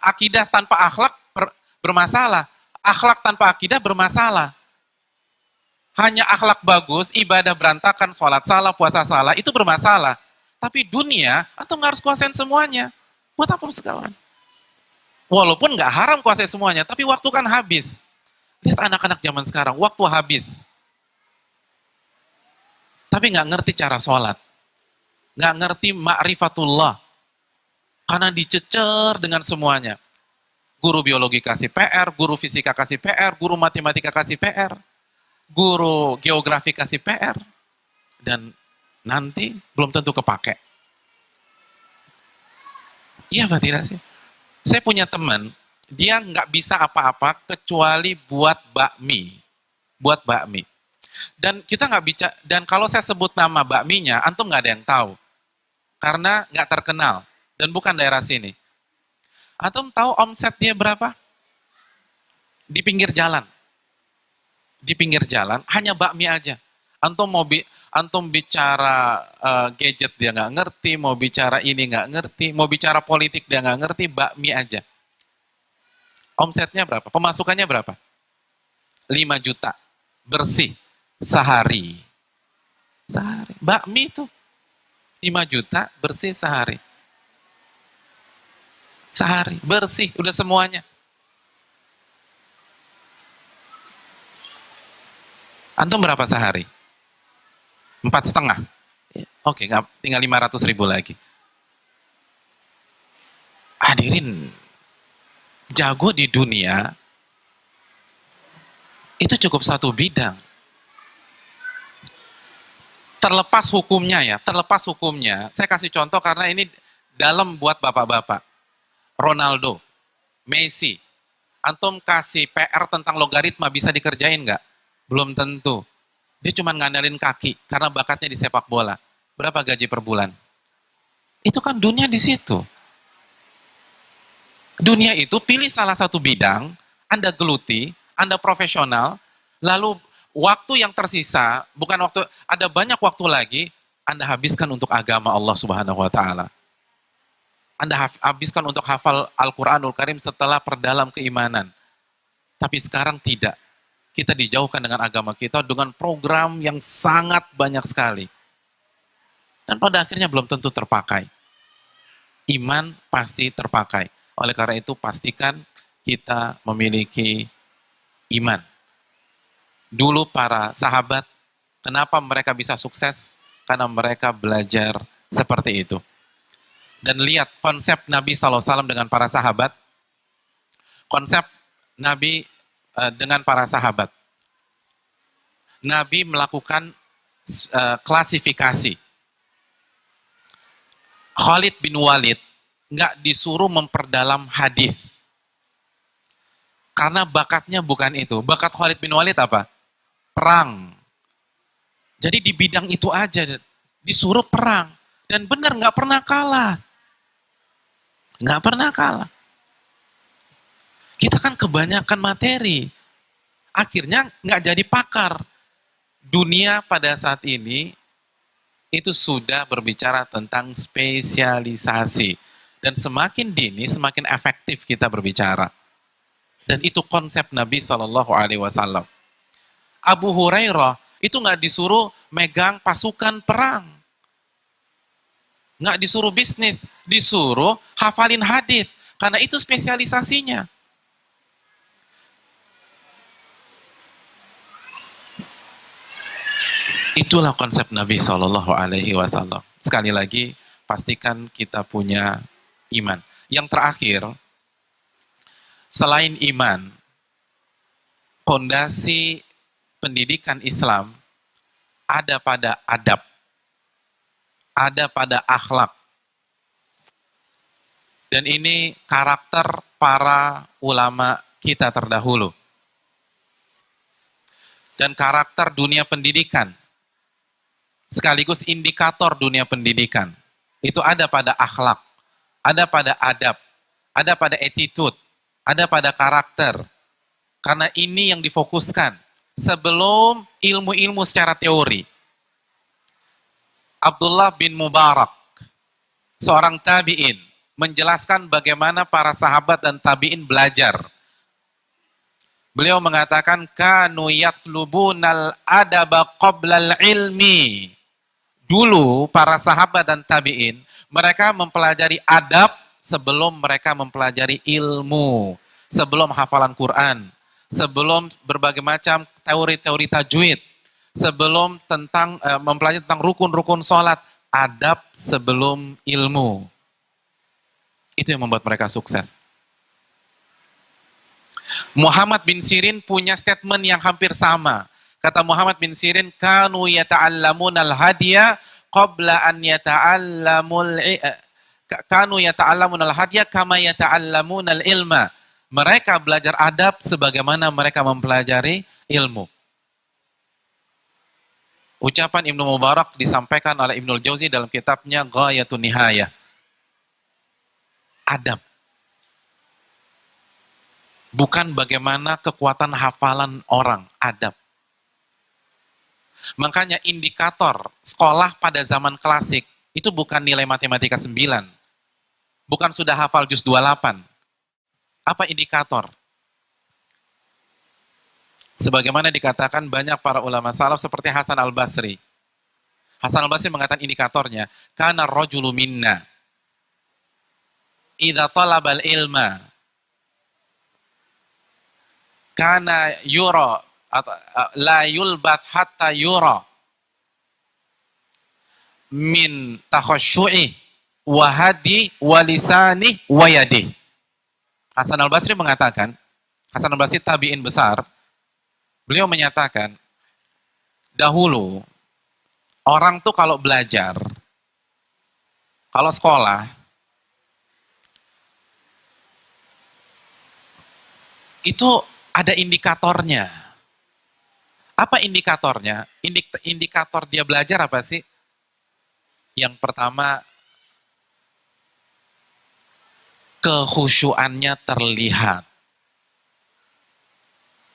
Speaker 1: Akidah tanpa akhlak bermasalah. Akhlak tanpa akidah bermasalah. Hanya akhlak bagus, ibadah berantakan, sholat salah, puasa salah, itu bermasalah. Tapi dunia, antum nggak harus kuasain semuanya. Buat apa segala? Walaupun nggak haram kuasai semuanya, tapi waktu kan habis. Lihat anak-anak zaman sekarang, waktu habis. Tapi nggak ngerti cara sholat. Nggak ngerti ma'rifatullah. Karena dicecer dengan semuanya. Guru biologi kasih PR, guru fisika kasih PR, guru matematika kasih PR, guru geografi kasih PR, dan nanti belum tentu kepake. Iya Pak tidak sih? Saya punya teman, dia nggak bisa apa-apa kecuali buat bakmi. Buat bakmi. Dan kita nggak bicara, dan kalau saya sebut nama bakminya, antum nggak ada yang tahu. Karena nggak terkenal, dan bukan daerah sini. Antum tahu omset dia berapa? Di pinggir jalan. Di pinggir jalan, hanya bakmi aja. Antum bicara gadget dia nggak ngerti, mau bicara ini nggak ngerti, mau bicara politik dia nggak ngerti, bakmi aja. Omsetnya berapa? Pemasukannya berapa? 5 juta. Bersih. Sehari. Sehari. Bakmi itu 5 juta bersih sehari. Sehari. Bersih. Udah semuanya. Antum berapa sehari? 4,5. Oke, tinggal 500.000 lagi. Hadirin, jago di dunia, itu cukup satu bidang. Terlepas hukumnya, saya kasih contoh karena ini dalam buat bapak-bapak. Ronaldo, Messi, antum kasih PR tentang logaritma bisa dikerjain nggak? Belum tentu. Dia cuma ngandalin kaki karena bakatnya di sepak bola. Berapa gaji per bulan? Itu kan dunia di situ. Dunia itu pilih salah satu bidang, Anda geluti, Anda profesional, lalu waktu yang tersisa, bukan waktu, ada banyak waktu lagi, Anda habiskan untuk agama Allah Subhanahu wa Ta'ala. Anda habiskan untuk hafal Al-Quranul Karim setelah perdalam keimanan. Tapi sekarang tidak. Kita dijauhkan dengan agama kita dengan program yang sangat banyak sekali. Dan pada akhirnya belum tentu terpakai. Iman pasti terpakai. Oleh karena itu pastikan kita memiliki iman. Dulu para sahabat, kenapa mereka bisa sukses? Karena mereka belajar seperti itu. Dan lihat konsep Nabi SAW dengan para sahabat. Konsep Nabi dengan para sahabat. Nabi melakukan klasifikasi. Khalid bin Walid nggak disuruh memperdalam hadis. Karena bakatnya bukan itu. Bakat Khalid bin Walid apa? Perang. Jadi di bidang itu aja disuruh perang. Dan benar nggak pernah kalah. Nggak pernah kalah. Kita kan kebanyakan materi. Akhirnya nggak jadi pakar. Dunia pada saat ini itu sudah berbicara tentang spesialisasi. Dan semakin dini, semakin efektif kita berbicara. Dan itu konsep Nabi SAW. Abu Hurairah itu nggak disuruh megang pasukan perang. Nggak disuruh bisnis, disuruh hafalin hadis. Karena itu spesialisasinya. Itulah konsep Nabi SAW. Sekali lagi, pastikan kita punya iman. Yang terakhir, selain iman, fondasi pendidikan Islam ada pada adab, ada pada akhlak. Dan ini karakter para ulama kita terdahulu. Dan karakter dunia pendidikan, sekaligus indikator dunia pendidikan. Itu ada pada akhlak, ada pada adab, ada pada attitude, ada pada karakter. Karena ini yang difokuskan sebelum ilmu-ilmu secara teori. Abdullah bin Mubarak, seorang tabi'in, menjelaskan bagaimana para sahabat dan tabi'in belajar. Beliau mengatakan kanu yatlubunal adaba qoblal ilmi. Dulu para sahabat dan tabi'in, mereka mempelajari adab sebelum mereka mempelajari ilmu, sebelum hafalan Quran, sebelum berbagai macam teori-teori tajwid, sebelum mempelajari tentang rukun-rukun sholat, adab sebelum ilmu. Itu yang membuat mereka sukses. Muhammad bin Sirin punya statement yang hampir sama. Kata Muhammad bin Sirin, kanu yata'allamun al-hadiya qabla an yata'allamun al-hadiya kama yata'allamun al-ilma. Mereka belajar adab sebagaimana mereka mempelajari ilmu. Ucapan Ibnu Mubarak disampaikan oleh Ibnul Jauzi dalam kitabnya Ghayatun Nihayah. Adab. Bukan bagaimana kekuatan hafalan orang, adab. Makanya indikator sekolah pada zaman klasik itu bukan nilai matematika 9. Bukan sudah hafal juz 28. Apa indikator? Sebagaimana dikatakan banyak para ulama salaf seperti Hasan al-Basri. Hasan al-Basri mengatakan indikatornya, kana rajulu minna idza talabal ilma kana yura la yulbat hatta yura min takhashu'i wa hadi wa lisani wa yadi. Hasan al-Basri mengatakan, Hasan al-Basri tabi'in besar, beliau menyatakan, dahulu orang tuh kalau belajar, kalau sekolah, itu ada indikatornya. Apa indikatornya? Indikator dia belajar apa sih? Yang pertama, kekhusyuannya terlihat.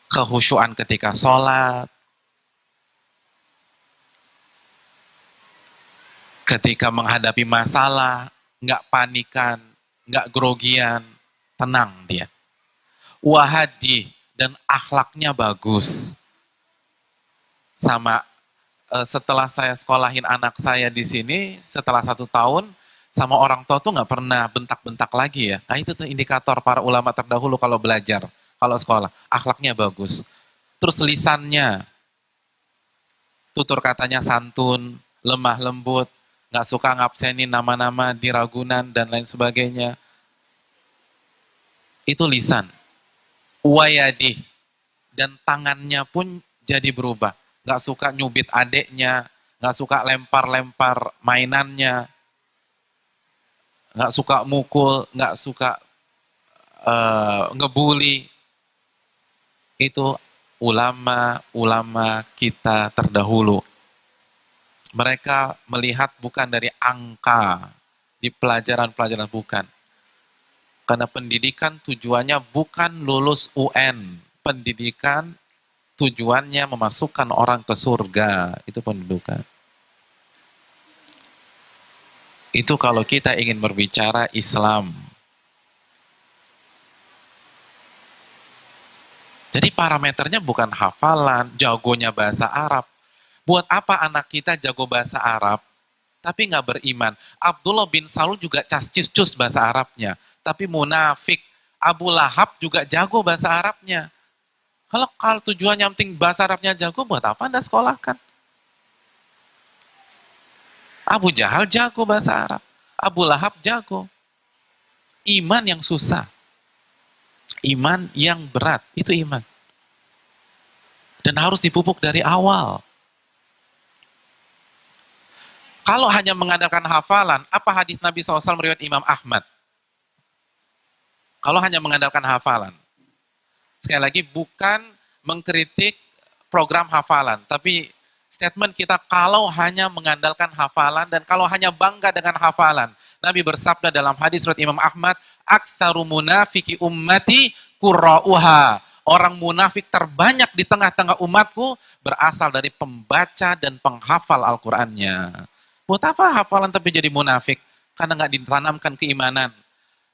Speaker 1: Kekhusyuan ketika sholat, ketika menghadapi masalah, nggak panikan, nggak grogian, tenang dia. Wahadi, dan akhlaknya bagus. Sama setelah saya sekolahin anak saya di sini, setelah 1 tahun, sama orang tua tuh nggak pernah bentak-bentak lagi ya. Nah itu tuh indikator para ulama terdahulu kalau belajar, kalau sekolah, akhlaknya bagus. Terus lisannya, tutur katanya santun, lemah lembut, nggak suka ngabsenin nama-nama di ragunan dan lain sebagainya. Itu lisan. Wayadi, dan tangannya pun jadi berubah. Nggak suka nyubit adeknya, nggak suka lempar-lempar mainannya, nggak suka mukul, nggak suka ngebully. Itu ulama-ulama kita terdahulu. Mereka melihat bukan dari angka di pelajaran-pelajaran, bukan. Karena pendidikan tujuannya bukan lulus UN. Pendidikan tujuannya memasukkan orang ke surga. Itu pendidikan. Itu kalau kita ingin berbicara Islam. Jadi parameternya bukan hafalan, jagonya bahasa Arab. Buat apa anak kita jago bahasa Arab, tapi nggak beriman? Abdullah bin Salul juga cas-cis-cus bahasa Arabnya, tapi munafik. Abu Lahab juga jago bahasa Arabnya. Kalau tujuannya yang penting bahasa Arabnya jago, buat apa Anda sekolahkan? Abu Jahal jago bahasa Arab. Abu Lahab jago. Iman yang susah. Iman yang berat, itu iman. Dan harus dipupuk dari awal. Kalau hanya mengandalkan hafalan, apa hadis Nabi SAW meriwayat Imam Ahmad? Kalau hanya mengandalkan hafalan. Sekali lagi, bukan mengkritik program hafalan, tapi statement kita kalau hanya mengandalkan hafalan dan kalau hanya bangga dengan hafalan. Nabi bersabda dalam hadis riwayat Imam Ahmad, "Aktsaru munafiki ummati qurra'uha." Orang munafik terbanyak di tengah-tengah umatku berasal dari pembaca dan penghafal Al-Qur'annya. Buat apa hafalan tapi jadi munafik? Karena nggak ditanamkan keimanan.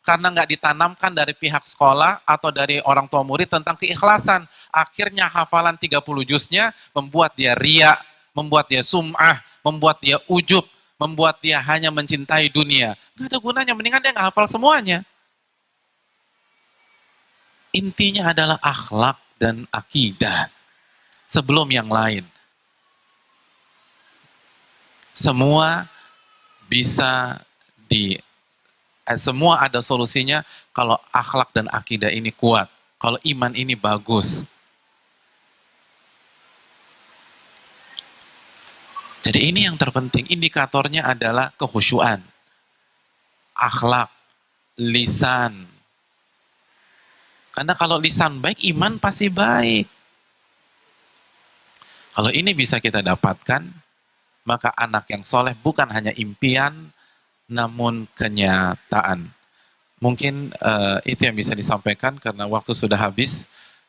Speaker 1: karena nggak ditanamkan dari pihak sekolah atau dari orang tua murid tentang keikhlasan. Akhirnya hafalan 30 juznya membuat dia riya, membuat dia sum'ah, membuat dia ujub, membuat dia hanya mencintai dunia. Nggak ada gunanya, mendingan dia nggak hafal semuanya. Intinya adalah akhlak dan akidah sebelum yang lain. Semua bisa semua ada solusinya kalau akhlak dan akidah ini kuat, kalau iman ini bagus. Jadi ini yang terpenting, indikatornya adalah kehusyuan, akhlak, lisan. Karena kalau lisan baik, iman pasti baik. Kalau ini bisa kita dapatkan, maka anak yang soleh bukan hanya impian, namun kenyataan. Mungkin itu yang bisa disampaikan karena waktu sudah habis.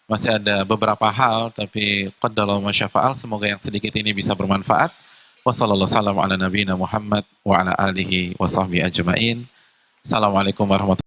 Speaker 1: Masih ada beberapa hal, tapi qaddallahu ma syafa'al, semoga yang sedikit ini bisa bermanfaat. Wassalamualaikum warahmatullahi wabarakatuh. Assalamualaikum warahmatullahi wabarakatuh.